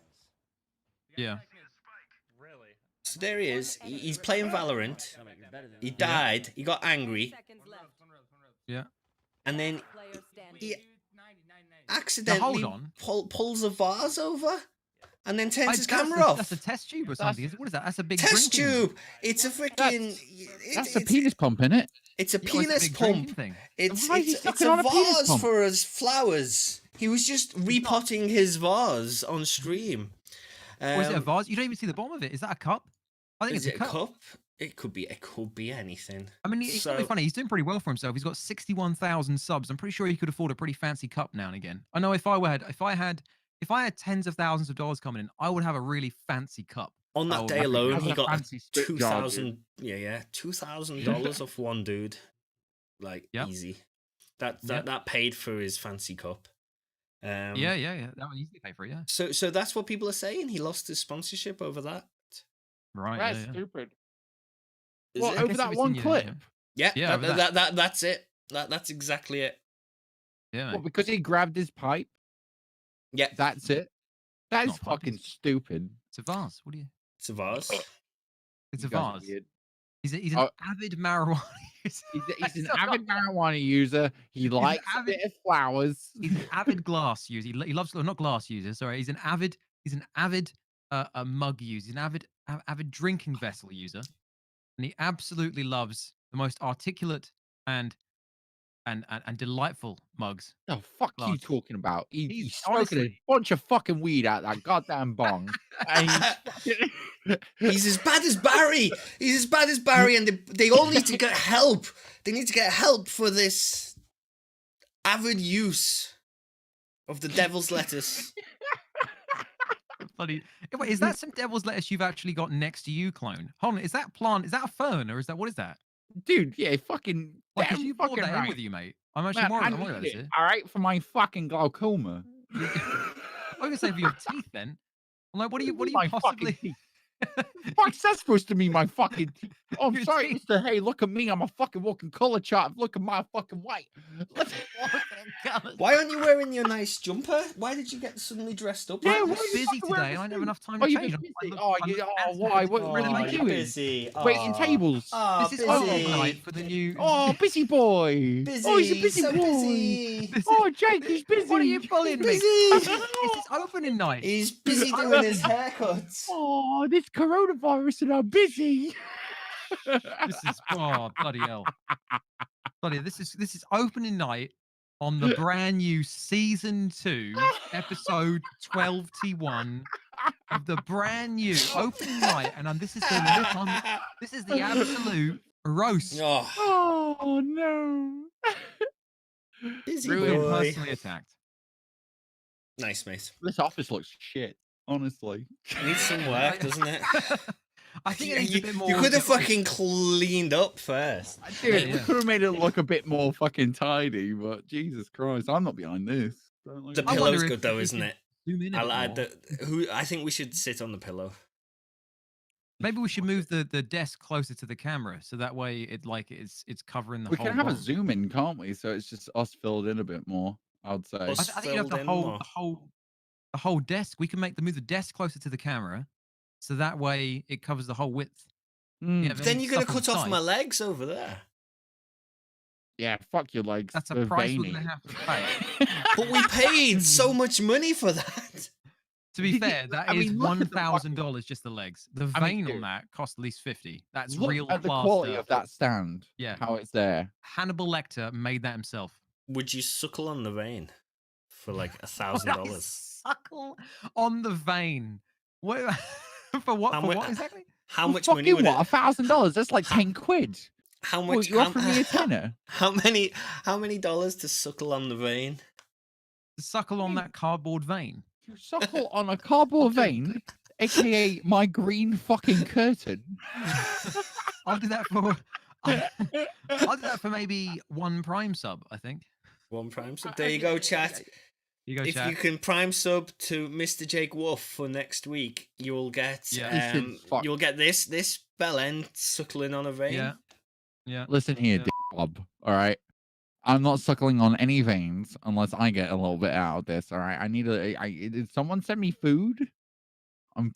Yeah. So there he is. He's playing Valorant. He died. He got angry. Yeah. And then he accidentally pulls a vase over and then turns his camera off. That's a test tube or something. What is that? That's a big test tube. It's a freaking. That's a penis pump, isn't it? It's a penis pump. It's a vase for his flowers. He was just repotting his vase on stream. Was it a vase? You don't even see the bottom of it. Is that a cup? I think it's a cup. It could be anything. I mean, it's really funny. He's doing pretty well for himself. He's got 61,000 subs. I'm pretty sure he could afford a pretty fancy cup now and again. I know if I had tens of thousands of dollars coming in, I would have a really fancy cup. On that day alone, he got $2,000. $2,000 off one dude. Like easy. That paid for his fancy cup. Yeah. That would easily pay for it. Yeah. So that's what people are saying. He lost his sponsorship over that. Right. That's stupid. Well, over that one clip. Yeah. That's it. That's exactly it. Yeah. Well, because he grabbed his pipe. Yeah. That's it. That is fucking stupid. It's a vase. What do you? It's a vase. It's a vase. He's an avid marijuana user. He's an avid marijuana user. He likes a bit of flowers. He's an avid glass user. He loves not glass user. Sorry, he's an avid a mug user. He's an avid drinking vessel user, and he absolutely loves the most articulate and delightful mugs. The fuck are you talking about? He's smoking a bunch of fucking weed out that goddamn bong. And he's as bad as Barry. He's as bad as Barry, and they all need to get help. They need to get help for this avid use of the devil's lettuce. Funny. Wait, is that some devil's lettuce you've actually got next to you, Clone? Hold on, is that plant? Is that a fern, or what is that? Dude, yeah, fucking. Like, you brought that in with you, mate. I'm actually more about this. All right, for my fucking glaucoma. I was gonna say for your teeth, then. I'm like, what are you possibly? What's that supposed to mean, my fucking teeth? Oh, I'm sorry, Mister. Hey, look at me. I'm a fucking walking color chart. Look at my fucking white. Why aren't you wearing your nice jumper? Why did you get suddenly dressed up? Yeah, I'm why just are you busy fucking wearing today. a I don't have suit? enough time Oh, to you've change. been busy. I look Why? What Oh, are you you're doing? busy. Waiting tables. This is opening night for the new. Oh, busy boy. Oh, he's a Busy, busy so boy. busy. Oh, Jake, he's busy. What are you He's bullying me? busy. This is opening night. He's busy doing his haircuts. Oh, this coronavirus and I'm busy. This is bloody hell. Bloody, this is opening night on the brand new season 2, episode 12T1 of the brand new opening night, and this is the look on. This is the absolute roast. Oh, no. busy Really boy. personally attacked. Nice, mate. This office looks shit, honestly. Needs some work, doesn't it? I think it needs a bit more. You could have fucking cleaned up first. Dude, Yeah. we could have made it look a bit more fucking tidy, but Jesus Christ, I'm not behind this. The I pillow's wonder good if though, we isn't could it? zoom in a bit more. I think we should sit on the pillow. Maybe we should move the desk closer to the camera, so that way it's covering the We whole. can have a bottom. zoom in, can't we? So it's just us filled in a bit more, I'd say. Us I think you have filled in more. the whole desk. We can move the desk closer to the camera, so that way it covers the whole width. Mm. But then you're gonna cut off my legs over there. Yeah, fuck your legs. That's a They're price we're veiny. gonna have to pay. But we paid so much money for that. To be Did you- fair, that I is mean, look at the $1,000 just the legs. The I mean, vein on dude, that cost at least 50. That's Look real at the plaster. quality of that stand. Yeah. How it's there. Hannibal Lecter made that himself. Would you suckle on the vein for like $1,000? Suckle on the vein. What for what? For what exactly? How Well, much money fucking would what? it? $1,000? That's like 10 quid. How What, much? you offering me a tenner? How many dollars to suckle on the vein? Suckle on that cardboard vein. You suckle on a cardboard vein, aka my green fucking curtain. I'll do that for. I'll do that for maybe 1 Prime sub. I think. One prime sub. There you go, chat. You go, If chat. you can prime sub to MrJakeWoof for next week, you'll get you'll get this bell end suckling on a vein. Yeah. Yeah. Listen here, Yeah. Dick Bob. All right. I'm not suckling on any veins unless I get a little bit out of this. All right. I need did someone send me food?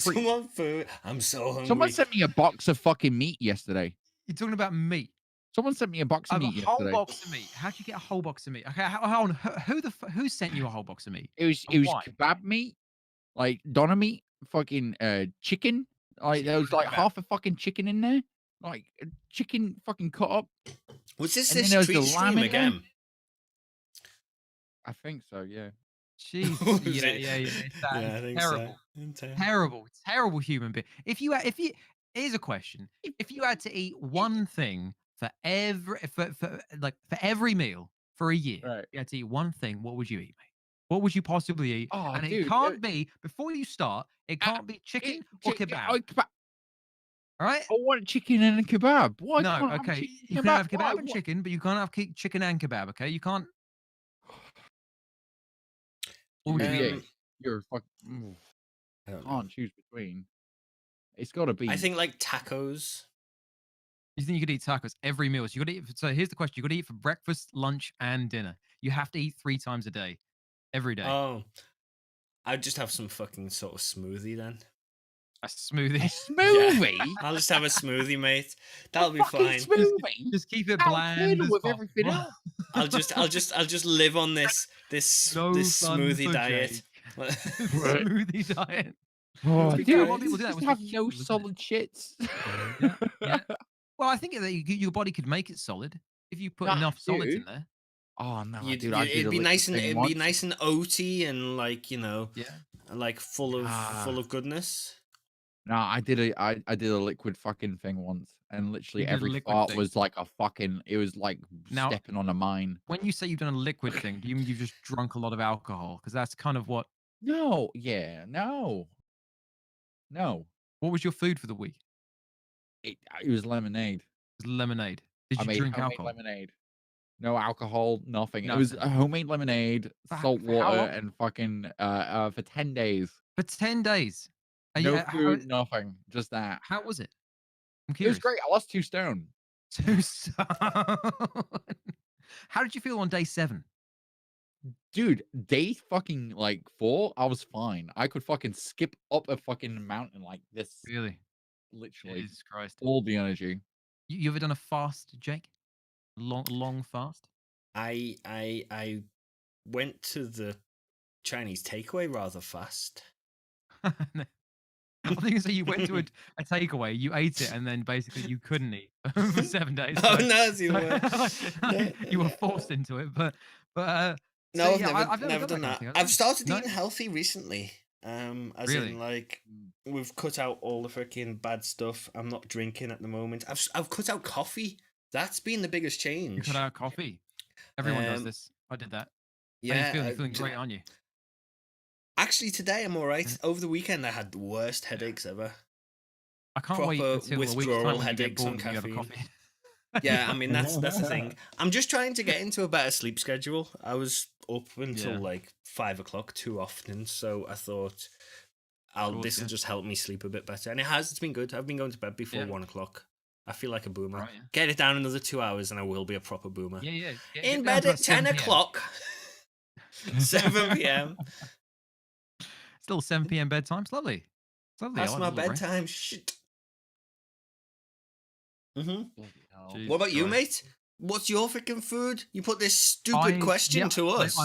Someone food. I'm so hungry. Someone sent me a box of fucking meat yesterday. You're talking about meat. Someone sent me a box of meat A whole yesterday. box of meat. How'd you get a whole box of meat? Okay, hold on. Who sent you a whole box of meat? It was Why? kebab meat, like doner meat, fucking chicken. Like there was like half a fucking chicken in there, like chicken fucking cut up. Was this And then this there was treat the lamb stream in there. again? I think so. Yeah. Jeez. Was yeah, it? yeah, yeah. It's that. Yeah, I It's think terrible. Terrible human being. If you here's a question. If you had to eat one thing for every meal for a year, Right. you had to eat one thing, what would you eat, mate? What would you possibly eat? Oh, and dude, it can't be, before you start, it can't be chicken or kebab. All right? I want chicken and a kebab. Why No, can't I have okay. chicken You and can have Why? kebab and chicken, but you can't have chicken and kebab, okay? You can't. What would you eat? You're fucking. I don't know. Can't choose between. It's got to be. I think like tacos. You think you could eat tacos every meal? So you got to eat. So here's the question: you got to eat for breakfast, lunch, and dinner. You have to eat 3 times a day, every day. Oh, I'd just have some fucking sort of smoothie then. A smoothie. smoothie. I'll just have a smoothie, mate. That'll be Fucking fine. Smoothie. Just keep it Out bland as with possible. everything else. I'll just live on this No this fun smoothie for diet. Smoothie diet. Oh, To be dude, fair, a lot of people do that. just It was have huge, no wasn't it? solid shits. Yeah. Well, I think that your body could make it solid if you put Nah, enough solids dude. in there. Oh no, You'd- dude! I did it'd a be liquid nice and thing it'd once. be nice and oaty and like Yeah. like full of goodness. No, I did a liquid fucking thing once, and literally You did a every liquid fart thing. was like a fucking. It was like Now- stepping on a mine. When you say you've done a liquid thing, do you mean you've just drunk a lot of alcohol? Because that's kind of what. No, yeah, no. What was your food for the week? It was lemonade. It was lemonade. Did I you made drink homemade alcohol? lemonade. No alcohol, nothing. It was a homemade lemonade, For salt for how water, long? and fucking for 10 days. For 10 days. And No you- food, nothing. Just that. How was it? I'm It was curious. great. I lost 2 stone. 2 stone. How did you feel on day 7? Dude, day fucking like 4, I was fine. I could fucking skip up a fucking mountain like this. Really? Literally. Jesus Christ. All the energy. You ever done a fast, Jake? Long fast? I went to the Chinese takeaway rather fast. No. I think so. You went to a takeaway, you ate it, and then basically you couldn't eat for 7 days. Oh So, no, you were. No, you were forced into it. So no, I've yeah, I've never done done that that. kind of thing. I've started No, eating healthy recently. As in really. like we've cut out all the freaking bad stuff. I'm not drinking at the moment. I've cut out coffee. That's been the biggest You change. cut out coffee. Everyone does Um, this. I did that. How you yeah. feeling? You're feeling great, aren't you? Actually, today I'm all right. Yeah. Over the weekend, I had the worst headaches ever. I can't wait Proper until a week's withdrawal time when you get headaches bored on and you have a caffeine. coffee. Yeah, I mean that's the thing. I'm just trying to get into a better sleep schedule. I was up until Yeah. like 5 o'clock too often, so I thought this will just help me sleep a bit better, and it has. It's been good. I've been going to bed before 1 o'clock. I feel like a boomer. Right, yeah. Get it down another 2 hours, and I will be a proper boomer. Yeah. In bed at 10 o'clock. 7 p.m. Still 7 p.m. bedtime. It's lovely. It's lovely. That's I like my the little rest. bedtime. Shit. Jesus What about you, Christ. mate? What's your freaking food? You put this stupid question to us.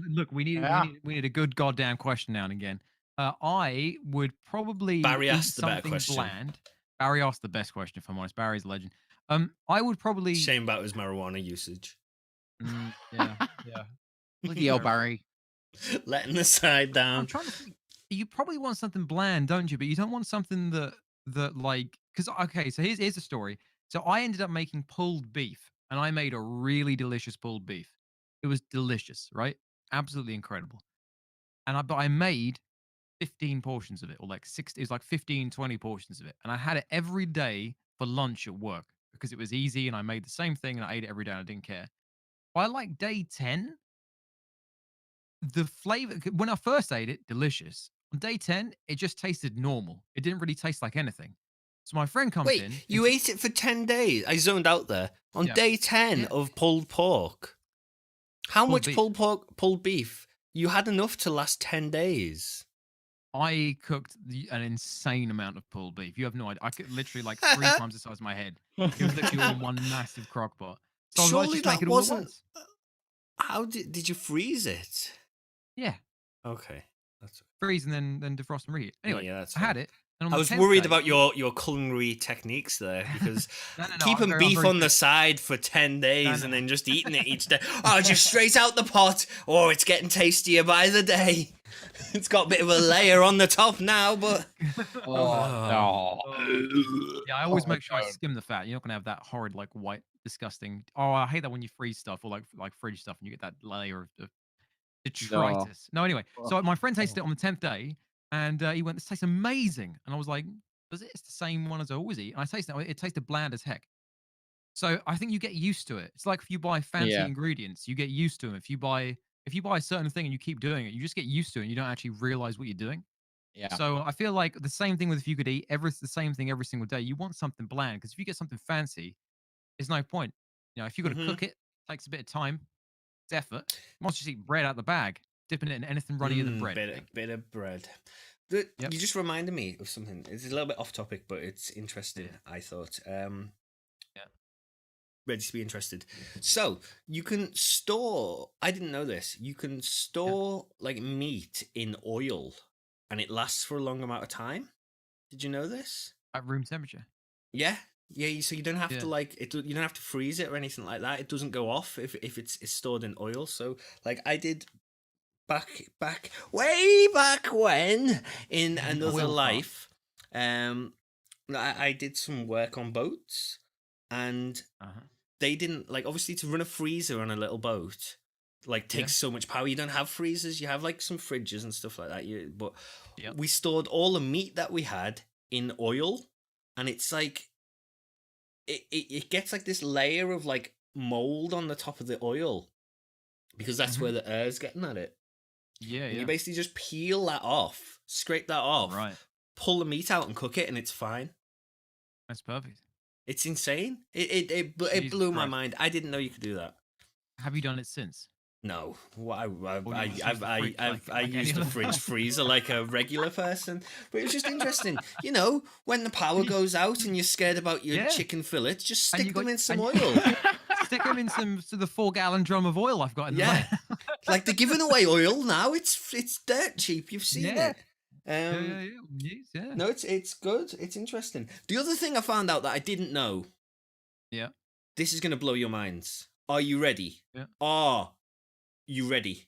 Look, we need a good goddamn question now and again. I would probably Barry eat asked the better something question. bland. Barry asked the best question, if I'm honest. Barry's a legend. I would probably Shame about his marijuana usage. yeah. Look at you, Barry. Letting the side down. I'm trying to think. You probably want something bland, don't you? But you don't want something that like because okay. So here's the story. So I ended up making pulled beef, and I made a really delicious pulled beef. It was delicious, right? Absolutely incredible. But I made 15 portions of it, or like 60. It was like 15, 20 portions of it, and I had it every day for lunch at work because it was easy, and I made the same thing, and I ate it every day, and I didn't care. By like day 10, the flavor when I first ate it, delicious. On day 10, it just tasted normal. It didn't really taste like anything. So my friend comes in. Wait, you ate it for 10 days? I zoned out there. On day 10 of pulled pork. How much pulled beef? You had enough to last 10 days. I cooked an insane amount of pulled beef. You have no idea. I could literally like 3 times the size of my head. It was literally all one massive crock pot. So surely I was just that make it all wasn't. at once. How did you freeze it? Yeah. Okay. That's freeze and then defrost and reheat. Anyway, yeah, that's I had it. And I was worried about your culinary techniques there because keeping beef on the side for 10 days and then just eating it each day. Oh, just straight out the pot. Oh, it's getting tastier by the day. It's got a bit of a layer on the top now, but no. Yeah, I always make sure I skim the fat. You're not gonna have that horrid, like white, disgusting. Oh, I hate that when you freeze stuff or like fridge stuff and you get that layer of detritus. No, anyway. So my friend tasted it on the 10th day. And he went, "This tastes amazing." And I was like, "Does it? It's the same one as I always eat." And I tasted it. It tasted bland as heck. So I think you get used to it. It's like if you buy fancy ingredients, you get used to them. If you buy a certain thing and you keep doing it, you just get used to it and you don't actually realize what you're doing. Yeah. So I feel like the same thing with if you could eat the same thing every single day, you want something bland because if you get something fancy, there's no point. You know, if you've got to cook it, it takes a bit of time, it's effort. You must just eat bread out the bag, dipping it in anything runnier than bread. Bit of bread. You just reminded me of something. It's a little bit off topic, but it's interesting. I thought. Ready to be interested. So you can store. I didn't know this. You can store like meat in oil, and it lasts for a long amount of time. Did you know this? At room temperature. Yeah. So you don't have to like it. You don't have to freeze it or anything like that. It doesn't go off if it's stored in oil. So like I did. Way back when in another life, I did some work on boats, and they didn't like obviously to run a freezer on a little boat like takes so much power. You don't have freezers, you have like some fridges and stuff like that. But we stored all the meat that we had in oil, and it's like it gets like this layer of like mold on the top of the oil because that's where the air's getting at it. Yeah, You basically just peel that off, scrape that off, pull the meat out and cook it, and it's fine. That's perfect. It's insane. It blew my mind. I didn't know you could do that. Have you done it since? No, Or you just use the I fridge I like used any the other fridge person? freezer like a regular person, but it was just interesting. You know, when the power goes out and you're scared about your Yeah. chicken fillets, just And you stick them got in some and oil. stick them in the 4-gallon drum of oil I've got in the Yeah, van. like they're giving away oil now. It's dirt cheap. You've seen Yeah. it. Yeah. Yes, yeah. No, it's good. It's interesting. The other thing I found out that I didn't know. Yeah. This is gonna blow your minds. Are you ready? Yeah. Are you ready?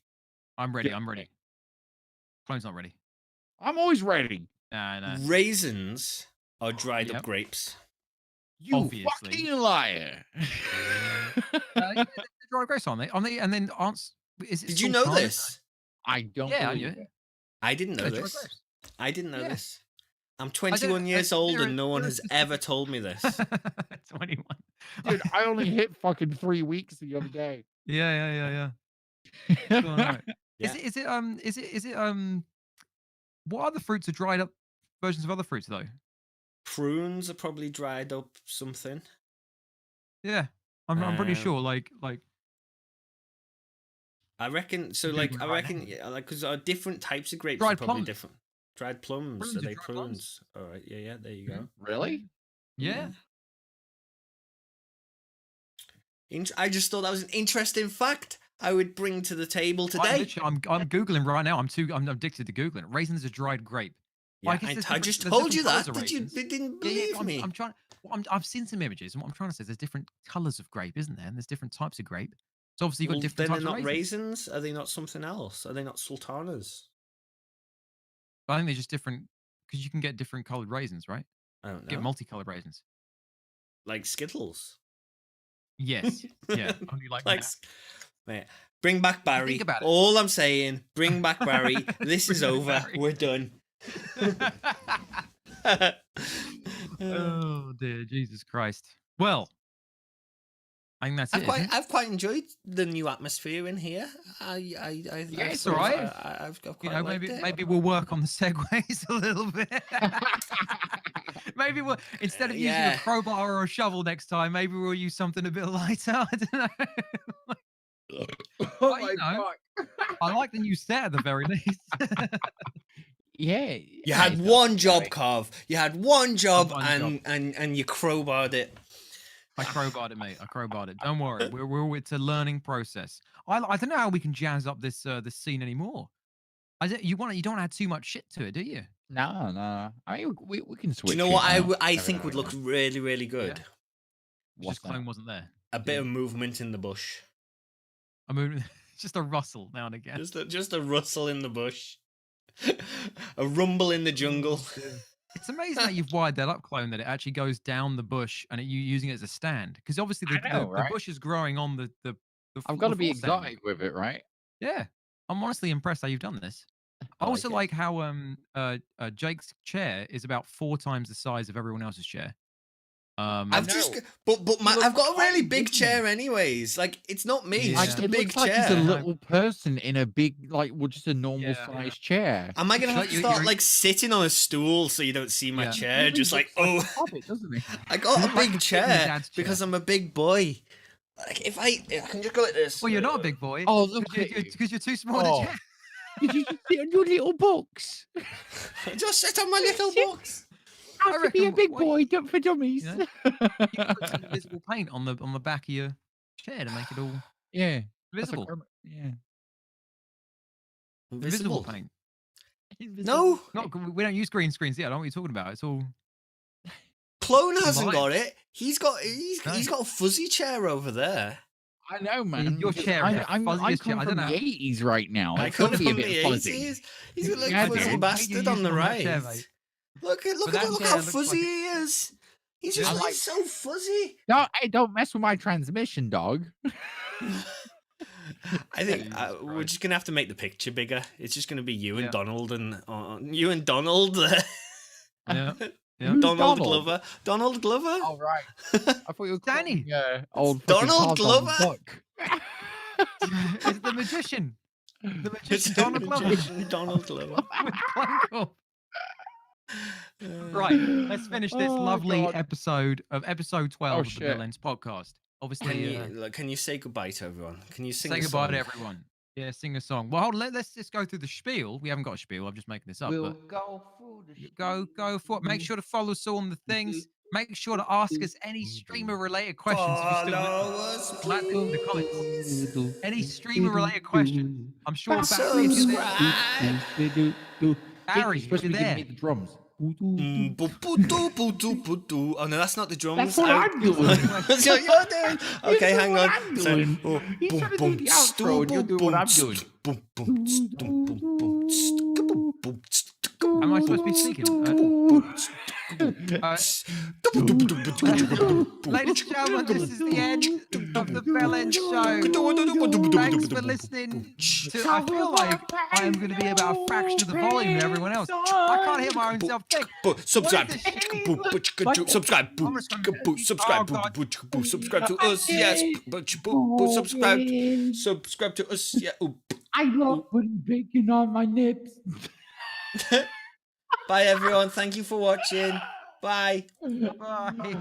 I'm ready. I'm ready. Clone's not ready. I'm always ready. No. Raisins are dried up Yep. grapes. You Obviously. fucking liar. Yeah, they're dry grapes, aren't they? And then is it Did you know sultanas? this? I don't Yeah, I knew believe it. it. I didn't know Yeah, dry this. grapes. I didn't know Yeah. this. I'm 21 years old and no one has ever told me this. 21. Dude, I only hit fucking 3 weeks the other day. Yeah. Sure, no. Yeah. Is it what other fruits are dried up versions of other fruits though? Prunes are probably dried up something. Yeah. I'm pretty sure like I reckon so. Googling Like it I right reckon, now. yeah, like because different types of grapes Dried are probably plums. different. Dried plums. Prunes Are are they dried prunes? plums. All right. Yeah. There you go. Really? Yeah. I just thought that was an interesting fact I would bring to the table today. I'm googling right now. I'm addicted to googling. Raisins are dried grape. Yeah, Like, it's I just there's told you different that. colours of raisins. They didn't Yeah, believe but me? I'm trying. Well, I've seen some images, and what I'm trying to say is there's different colors of grape, isn't there? And there's different types of grape. So obviously you've got Well, different then types they're of not raisins. raisins. Are they not something else? Are they not sultanas? I think they're just different because you can get different colored raisins, right? I don't Get know. multicolored raisins. Like Skittles. Yes. Yeah. Only like that. Mate, bring back Barry. Think about it. All I'm saying, bring back Barry. This is Bring back over. Barry. We're done. Oh dear, Jesus Christ. Well, I think that's it. isn't it? I've quite enjoyed the new atmosphere in here. Yeah, it's sort of- alright. I've quite You know, liked it. maybe we'll work on the segues a little bit. Maybe we'll instead of using Yeah. a crowbar or a shovel next time, maybe we'll use something a bit lighter. I don't know. Oh you my know. fuck. I like the new set at the very least. Yeah. You had one job, Carv. You had one job, One and you crowbarred it. I crowbarred it, mate. I crowbarred it. Don't worry. It's a learning process. I don't know how we can jazz up this scene anymore. You don't add too much shit to it, do you? No. I mean, we can switch. Do you know it what out I every think now would and look then. really, really good? Yeah. What's Just Clone that? wasn't there. A bit of movement in the bush. I mean, just a rustle now and again. Just a rustle in the bush. A rumble in the jungle. It's amazing that you've wired that up, Clone, that it actually goes down the bush and you using it as a stand. Because obviously the bush is growing on the I've got to be floor stand. exotic with it, right? Yeah. I'm honestly impressed how you've done this. I also like how Jake's chair is about 4 times the size of everyone else's chair. I've got a really big chair anyways. Like, it's not me. Yeah. It's just a It big looks like chair. it's a little person in a big, just a normal Yeah. sized chair. Am I gonna have Like, to start like sitting on a stool so you don't see my Yeah. chair? Just like, oh, Hobbit, doesn't he? I got a Like big you're sitting in chair Dad's because chair. I'm a big boy. Like, if I can just go like this. Well, you're not a big boy. Oh, look at you. Because you're too small in Oh. a chair. Did you just sit on your little box? Just sit on my little box. How to be a reckon big what- boy for dummies. You know? You can put some invisible paint on the back of your chair to make it all Yeah. that's a visible. yeah. Invisible paint. No, We don't use green screens. Yeah, I don't know what you're talking about. It's all. Clone hasn't Mine. got it. He's got a fuzzy chair over there. I know, man. Your chair is the I'm fuzziest chair. come I from don't the know. 80s right now. I It's come got to from be the a bit fuzzy. 80s. He's a Yeah, fuzzy dude. bastard on the right. Chair, mate. Look But that chair how looks fuzzy like he is. He's just Yeah. like so fuzzy. Don't mess with my transmission, dog. I think Jesus we're Christ. just gonna have to make the picture bigger. It's just gonna be you and Yeah. Donald and you and Donald. Yeah. Yeah. Who's Donald Donald? Glover. Donald Glover. Oh, right. I thought you were Danny. Old Donald fucking Tarzan Glover? book. It's the magician. The It's magician Donald Glover with Donald Glover. CloneKorp. Right, let's finish this Oh, lovely God. episode of episode 12 of the shit. Bellends podcast. obviously, can you say goodbye to everyone? Can you sing say a goodbye song? to everyone. Yeah, sing a song. Well, hold on, let's just go through the spiel. We haven't got a spiel. I'm just making this up. We'll But go through the go for it. Make sure to follow us all on the things. Make sure to ask us any streamer related questions if you're still Follow listening. us, We'll add this in the comments. please. Any streamer related questions. I'm sure Barry, if you're there. Subscribe. Barry, You're supposed if to you're be giving there. me the drums. Oh no, that's not the drums. That's what I'm doing. That's what you're doing. Okay, hang on. I'm doing. He's trying to do the outro, and you're doing what I'm doing. Am I supposed to be speaking? Ladies and gentlemen, this is the end of the Bellends Show. Thanks for listening to. I feel like I am going to be about a fraction of the volume than everyone else. I can't hear my own self think. Subscribe. Subscribe. Subscribe to us. Yes. Subscribe to us. Yeah. I love putting bacon on my nips. Bye, everyone. Thank you for watching. Bye. Bye.